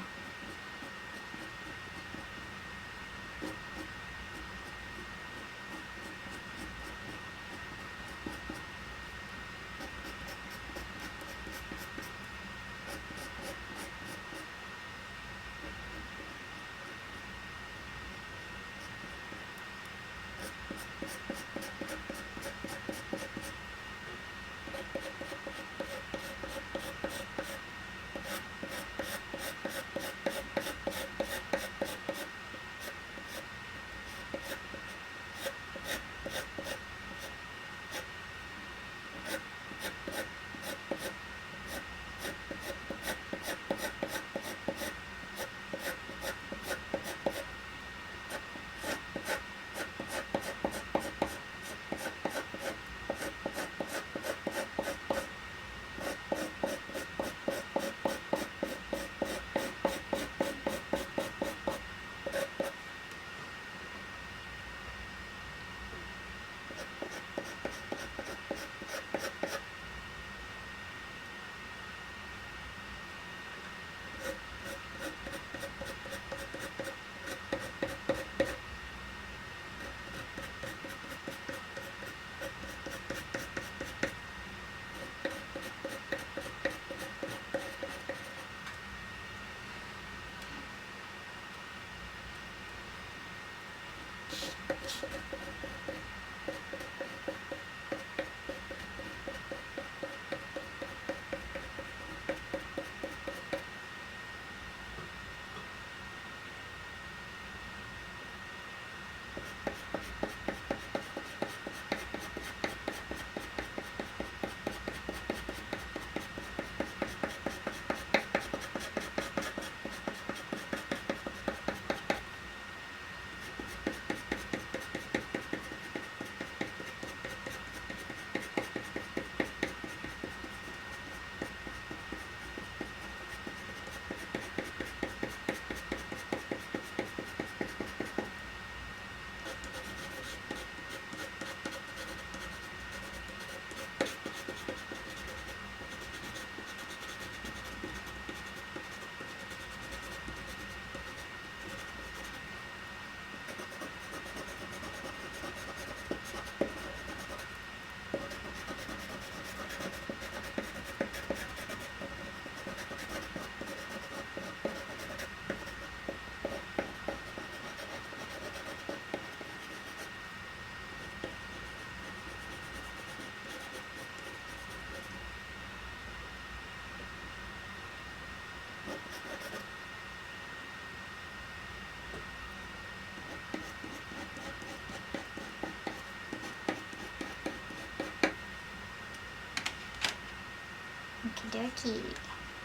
dokie.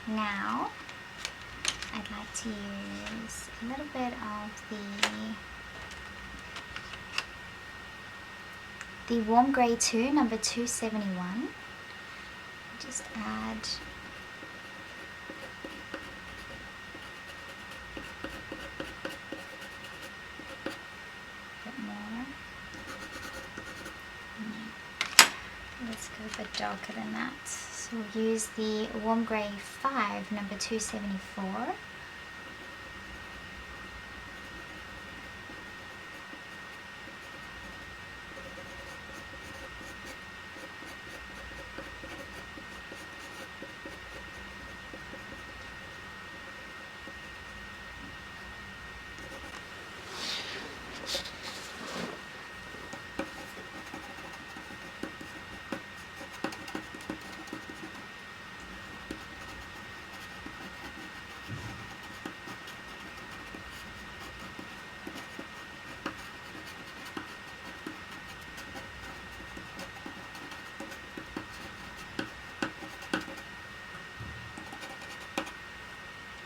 Now, I'd like to use a little bit of the Warm Grey 2, number 271. Just add a bit more. Let's go a bit darker than that. So we'll use the Warm Grey 5, number 274.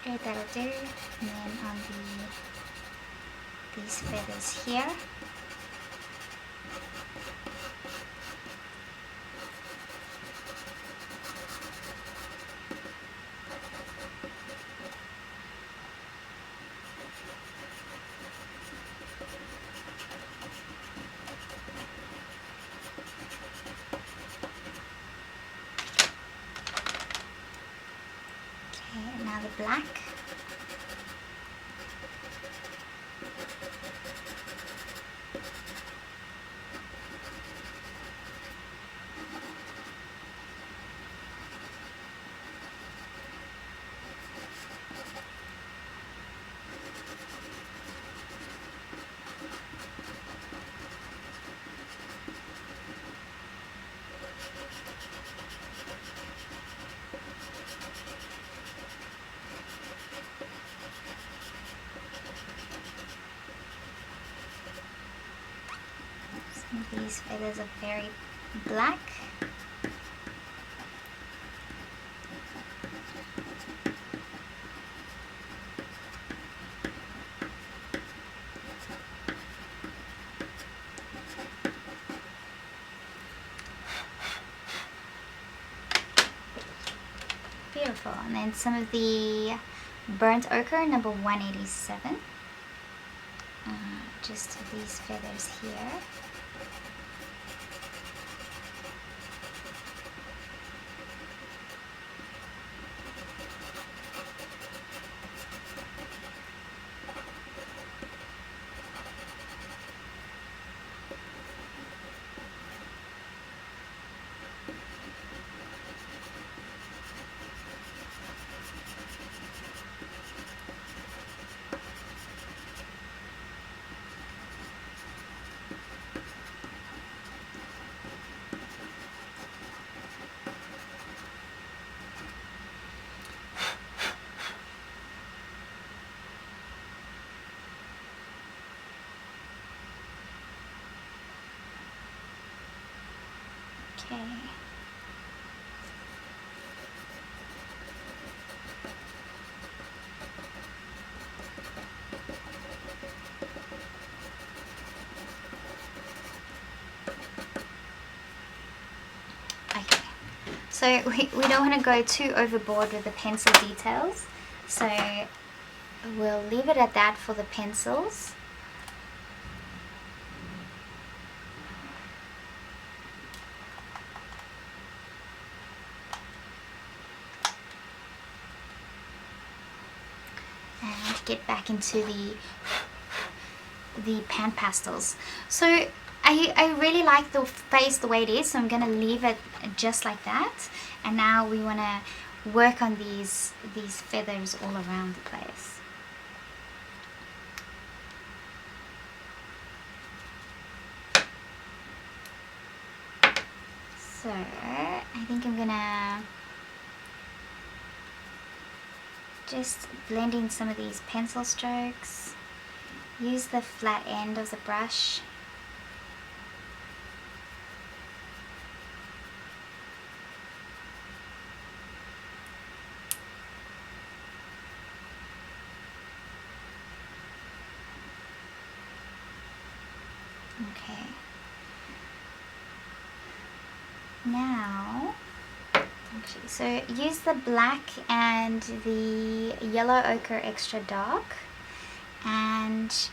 Okay, that'll do. And then on these feathers here. Now the black. These feathers are very black. Beautiful. And then some of the burnt ochre, number 187. Just these feathers here. Okay. So we don't want to go too overboard with the pencil details, so we'll leave it at that for the pencils. And get back into the PanPastels. So I really like the face the way it is, so I'm going to leave it just like that. And now we want to work on these feathers all around the place. So I think I'm going to just blend in some of these pencil strokes. Use the flat end of the brush. Okay. Now, actually, so use the black and the yellow ochre extra dark and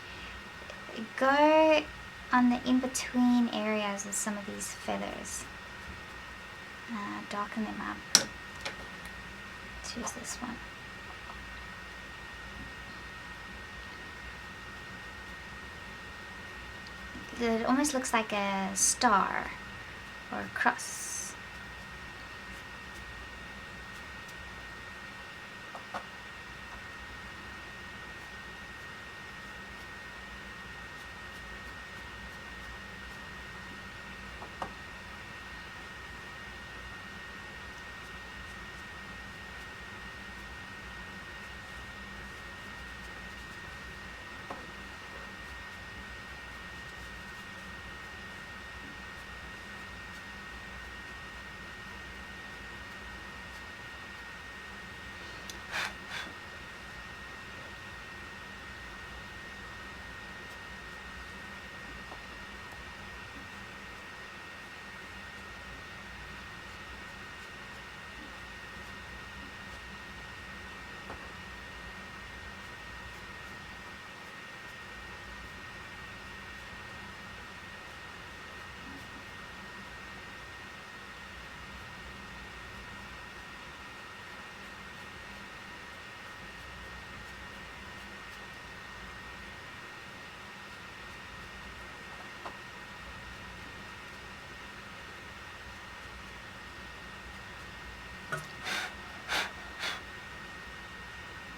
go on the in-between areas of some of these feathers. Darken them up. Let's use this one. It almost looks like a star or a cross.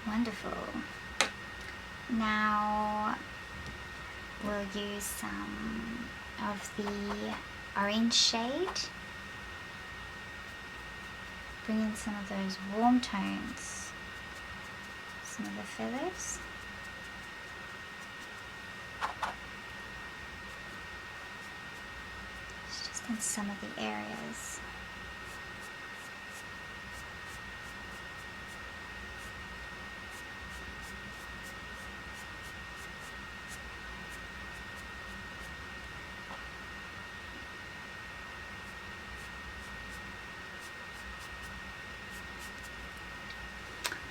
Wonderful. Now we'll use some of the orange shade. Bring in some of those warm tones. Some of the feathers. It's just in some of the areas.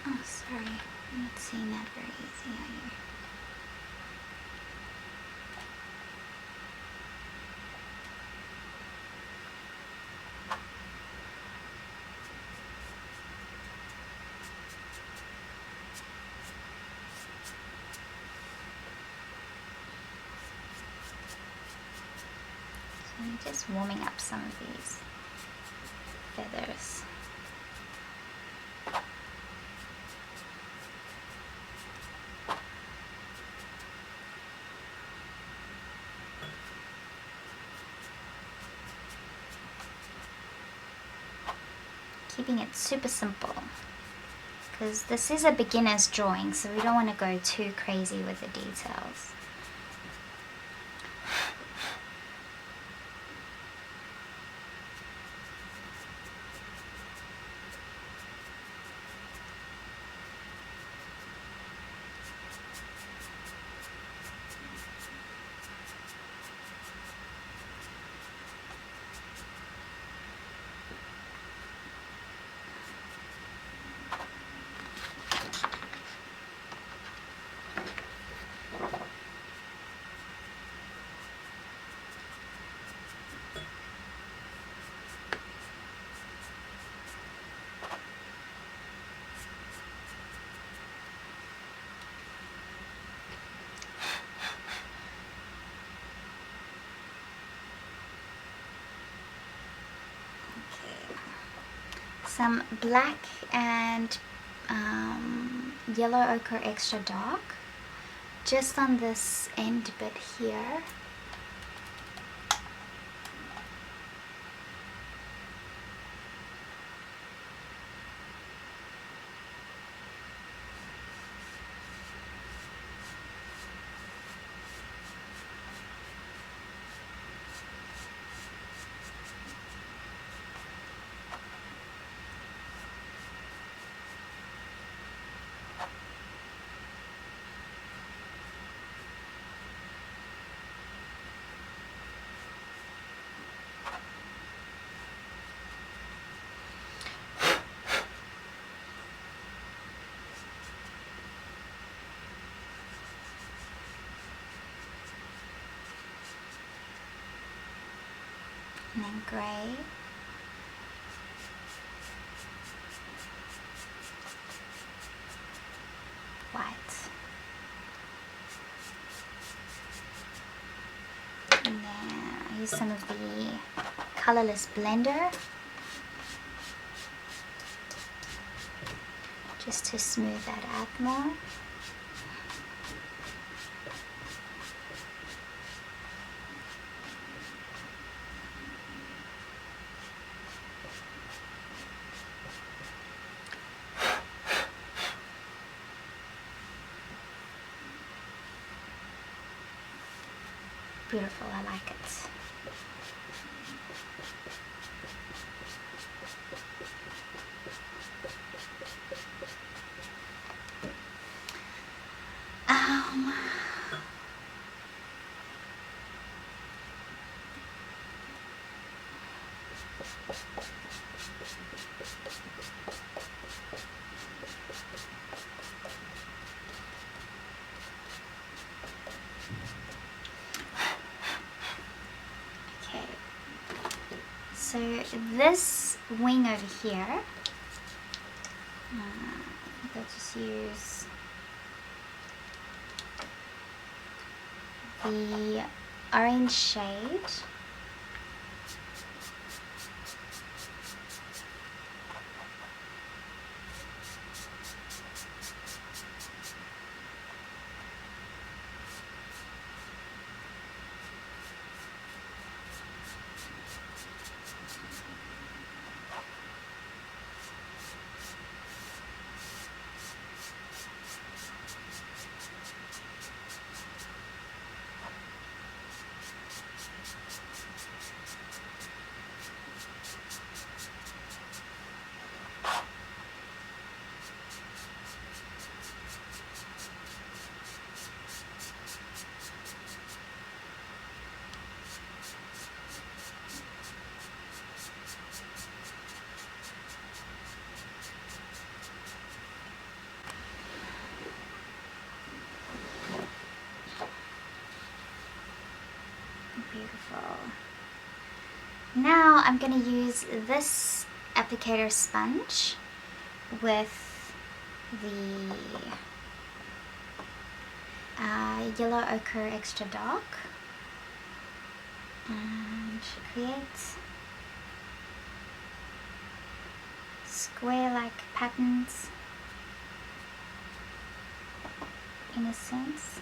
Oh, sorry, I'm not seeing that very easy, are you? So I'm just warming up some of these feathers. Keeping it super simple because this is a beginner's drawing, so we don't want to go too crazy with the details. Some black and yellow ochre extra dark just on this end bit here. and then grey, white, and then I use some of the Colourless Blender just to smooth that out more. Beautiful, I like it. So this wing over here, I'll just use the orange shade. Beautiful. Now I'm going to use this applicator sponge with the Yellow Ochre Extra Dark and create square-like patterns in a sense.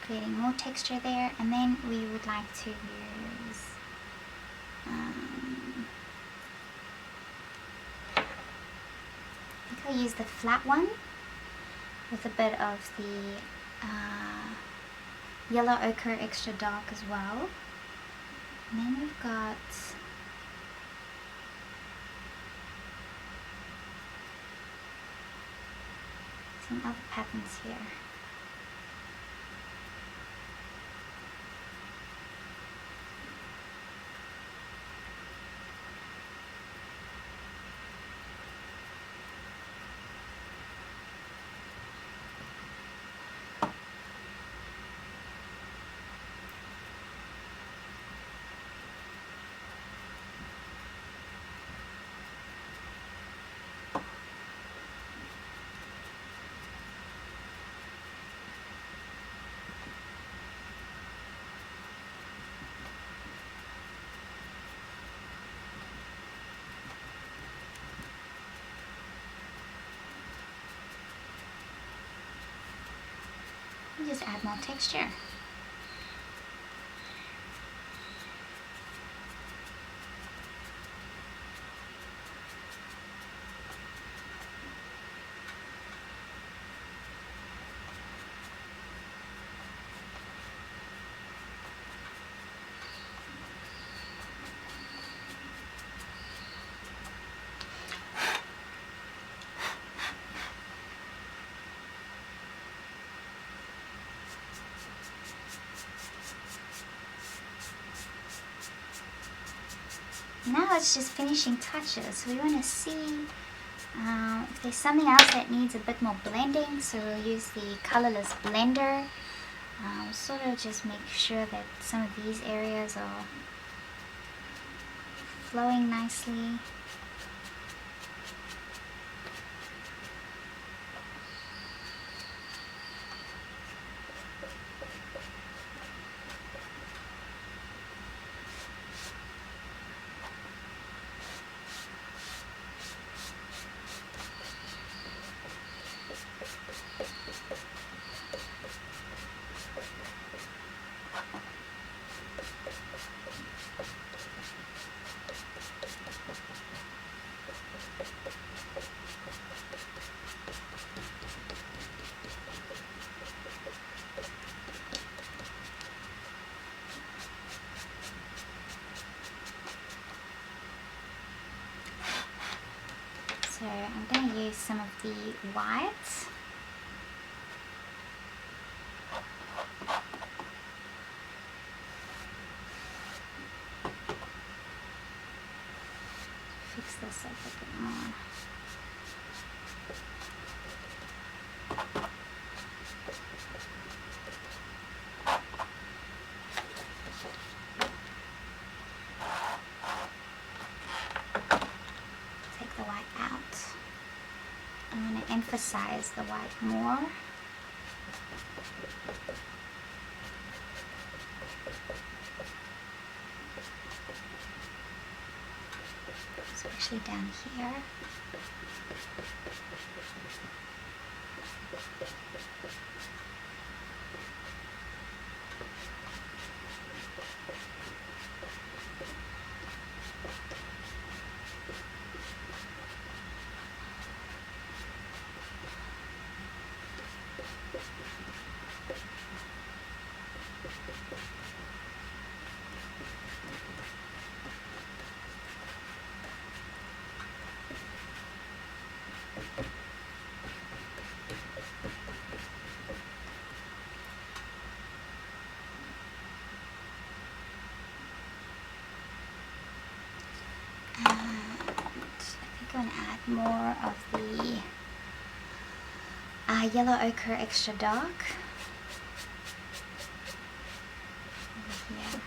Creating more texture there, and then we would like to use I think I'll use the flat one with a bit of the Yellow Ochre Extra Dark as well. And then we've got some other patterns here. You just add more texture. Now it's just finishing touches. We want to see if there's something else that needs a bit more blending, so we'll use the Colourless Blender. Sort of just make sure that some of these areas are flowing nicely. So I'm going to use some of the whites. Fix this up a bit more. Emphasize the white more. Especially down here. I'm going to add more of the Yellow Ochre Extra Dark over here.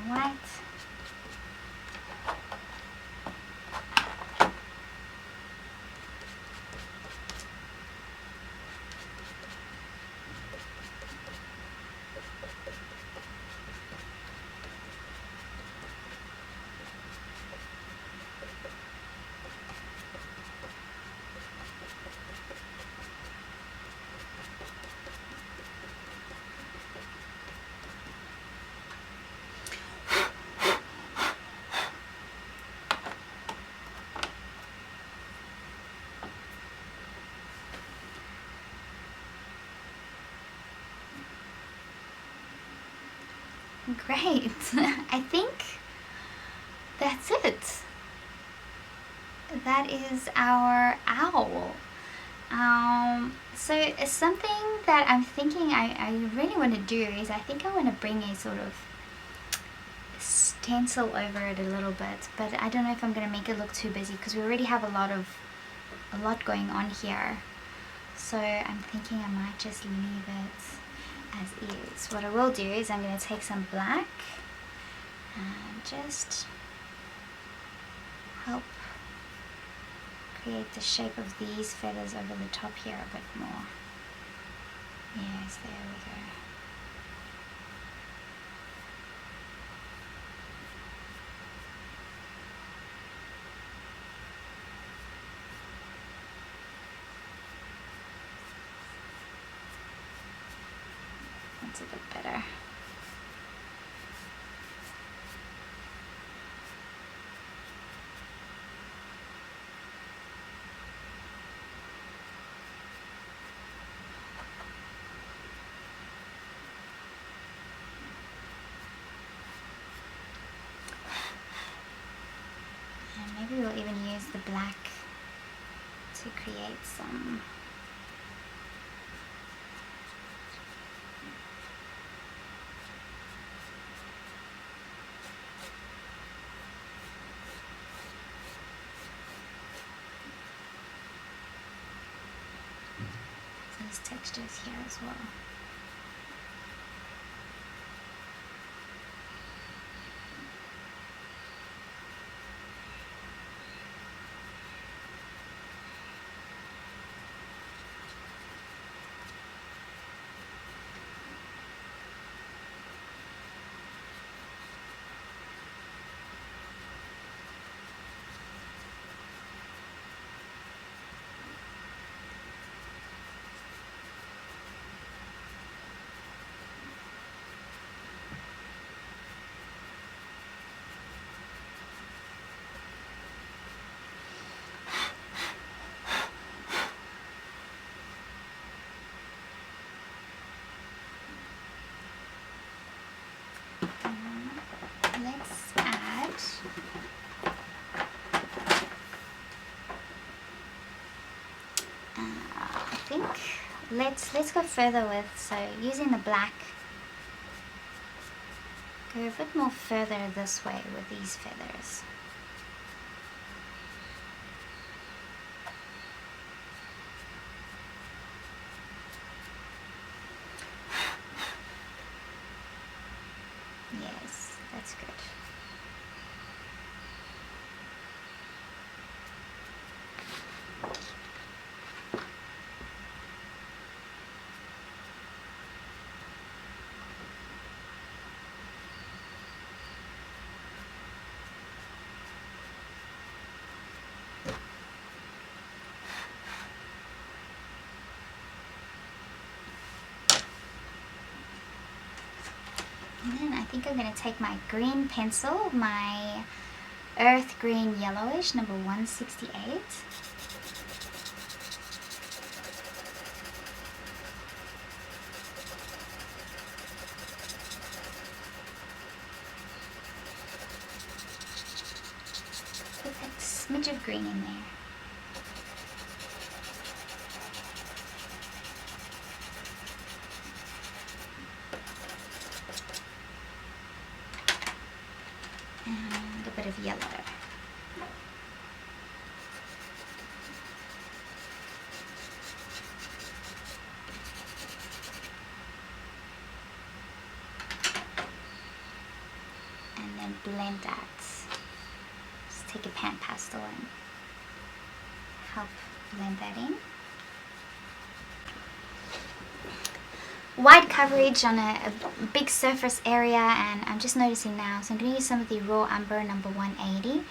White. Great. I think that's it. That is our owl. So something that I'm thinking I really want to do is I think I want to bring a sort of stencil over it a little bit, but I don't know if I'm going to make it look too busy because we already have a lot going on here. So I'm thinking I might just leave it as is. What I will do is I'm going to take some black and just help create the shape of these feathers over the top here a bit more. Yes, there we go. That's a bit better. And maybe we'll even use the black to create some these textures here as well. Let's add I think let's go further with, so using the black, go a bit more further this way with these feathers. Yes, that's good. And then I think I'm going to take my green pencil, my earth green yellowish, number 168. Put that smidge of green in there. And a bit of yellow. And then blend that. Just take a PanPastel and help blend that in. Wide coverage on a big surface area, and I'm just noticing now, so I'm going to use some of the raw umber number 180,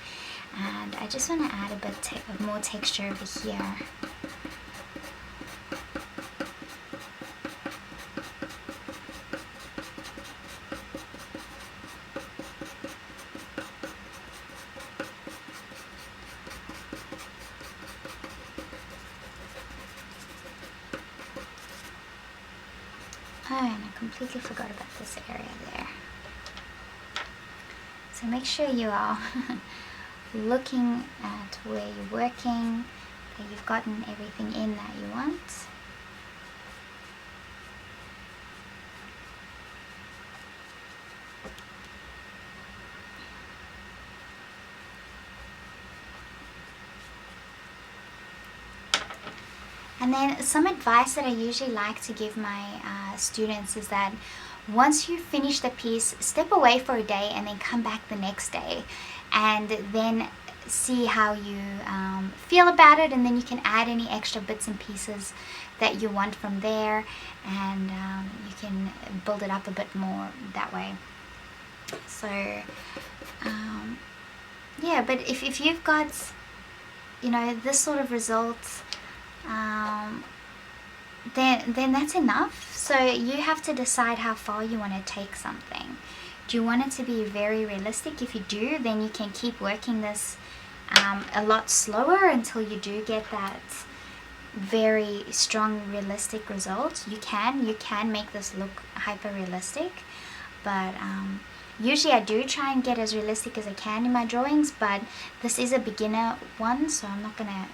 and I just want to add a bit of more texture over here. Oh, and I completely forgot about this area there. So make sure you are looking at where you're working, that you've gotten everything in that you want. And then some advice that I usually like to give my students is that once you finish the piece, step away for a day and then come back the next day, and then see how you feel about it, and then you can add any extra bits and pieces that you want from there, and you can build it up a bit more that way. So yeah, but if you've got, you know, this sort of results, then that's enough. So you have to decide how far you want to take something. Do you want it to be very realistic? If you do, then you can keep working this a lot slower until you do get that very strong realistic result. You can make this look hyper realistic, but usually I do try and get as realistic as I can in my drawings, but this is a beginner one, so I'm not gonna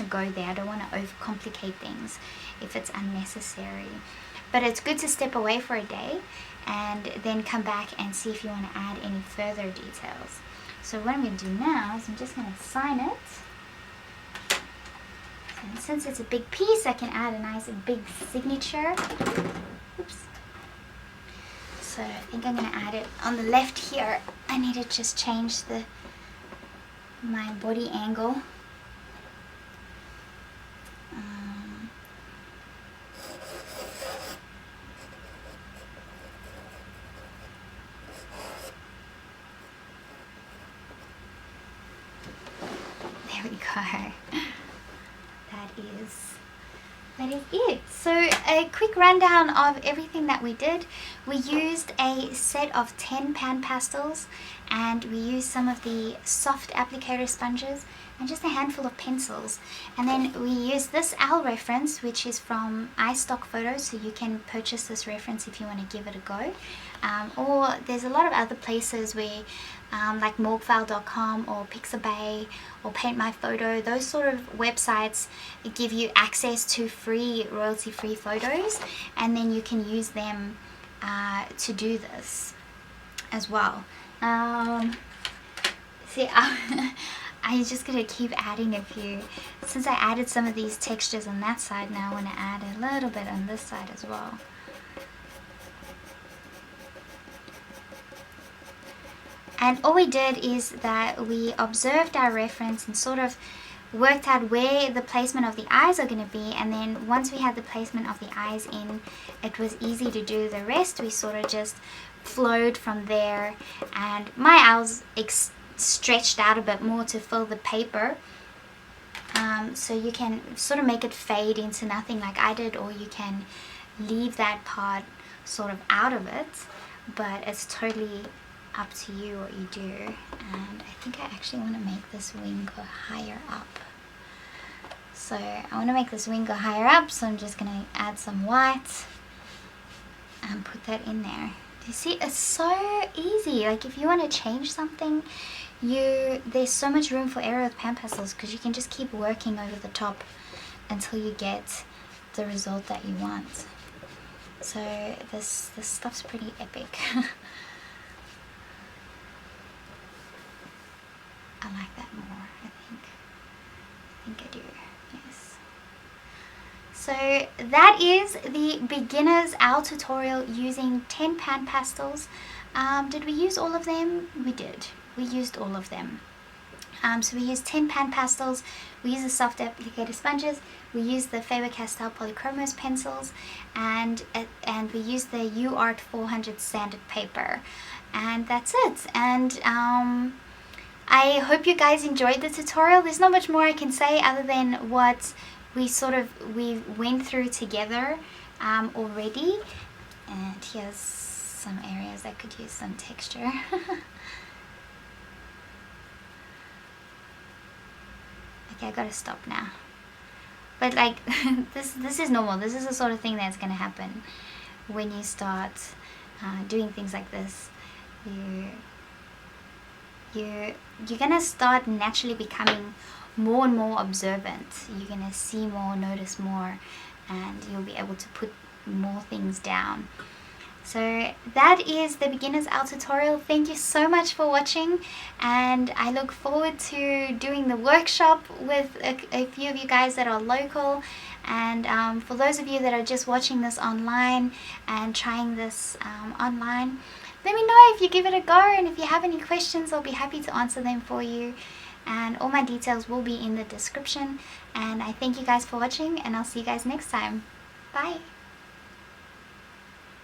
go there. I don't want to overcomplicate things if it's unnecessary. But it's good to step away for a day and then come back and see if you want to add any further details. So what I'm going to do now is I'm just going to sign it. And since it's a big piece, I can add a nice big signature. Oops. So I think I'm going to add it on the left here. I need to just change my body angle. There we go. That is it. So a quick rundown of everything that we did. We used a set of 10 PanPastels, and we used some of the Sofft applicator sponges and just a handful of pencils. And then we used this OWL reference, which is from iStock Photos, so you can purchase this reference if you want to give it a go. Or there's a lot of other places where like morgfile.com or Pixabay or Paint My Photo, those sort of websites give you access to free, royalty-free photos, and then you can use them to do this as well. See, I'm just going to keep adding a few. Since I added some of these textures on that side, now I want to add a little bit on this side as well. And all we did is that we observed our reference and sort of worked out where the placement of the eyes are going to be, and then once we had the placement of the eyes in, it was easy to do the rest. We sort of just flowed from there, and my owls stretched out a bit more to fill the paper, so you can sort of make it fade into nothing like I did, or you can leave that part sort of out of it, but it's totally up to you what you do. And I think I actually want to make this wing go higher up. So I want to make this wing go higher up, so I'm just going to add some white and put that in there. Do you see? It's so easy. Like if you want to change something, there's so much room for error with PanPastels, because you can just keep working over the top until you get the result that you want. So this stuff's pretty epic. I like that more, I think I do, yes. So that is the beginner's OWL tutorial using 10 PanPastels. Did we use all of them? We did. We used all of them. So we used 10 PanPastels, we used the Sofft applicator sponges, we used the Faber-Castell Polychromos pencils, and we used the UArt 400 sanded paper. And that's it. And I hope you guys enjoyed the tutorial. There's not much more I can say other than what we went through together already. And here's some areas that could use some texture. Okay, I gotta stop now. But like this is normal. This is the sort of thing that's gonna happen when you start doing things like this. You're gonna start naturally becoming more and more observant. You're gonna see more, notice more, and you'll be able to put more things down. So that is the beginner's OWL tutorial. Thank you so much for watching, and I look forward to doing the workshop with a few of you guys that are local, and for those of you that are just watching this online and trying this online, let me know if you give it a go, and if you have any questions, I'll be happy to answer them for you. and all my details will be in the description. And I thank you guys for watching, and I'll see you guys next time. Bye!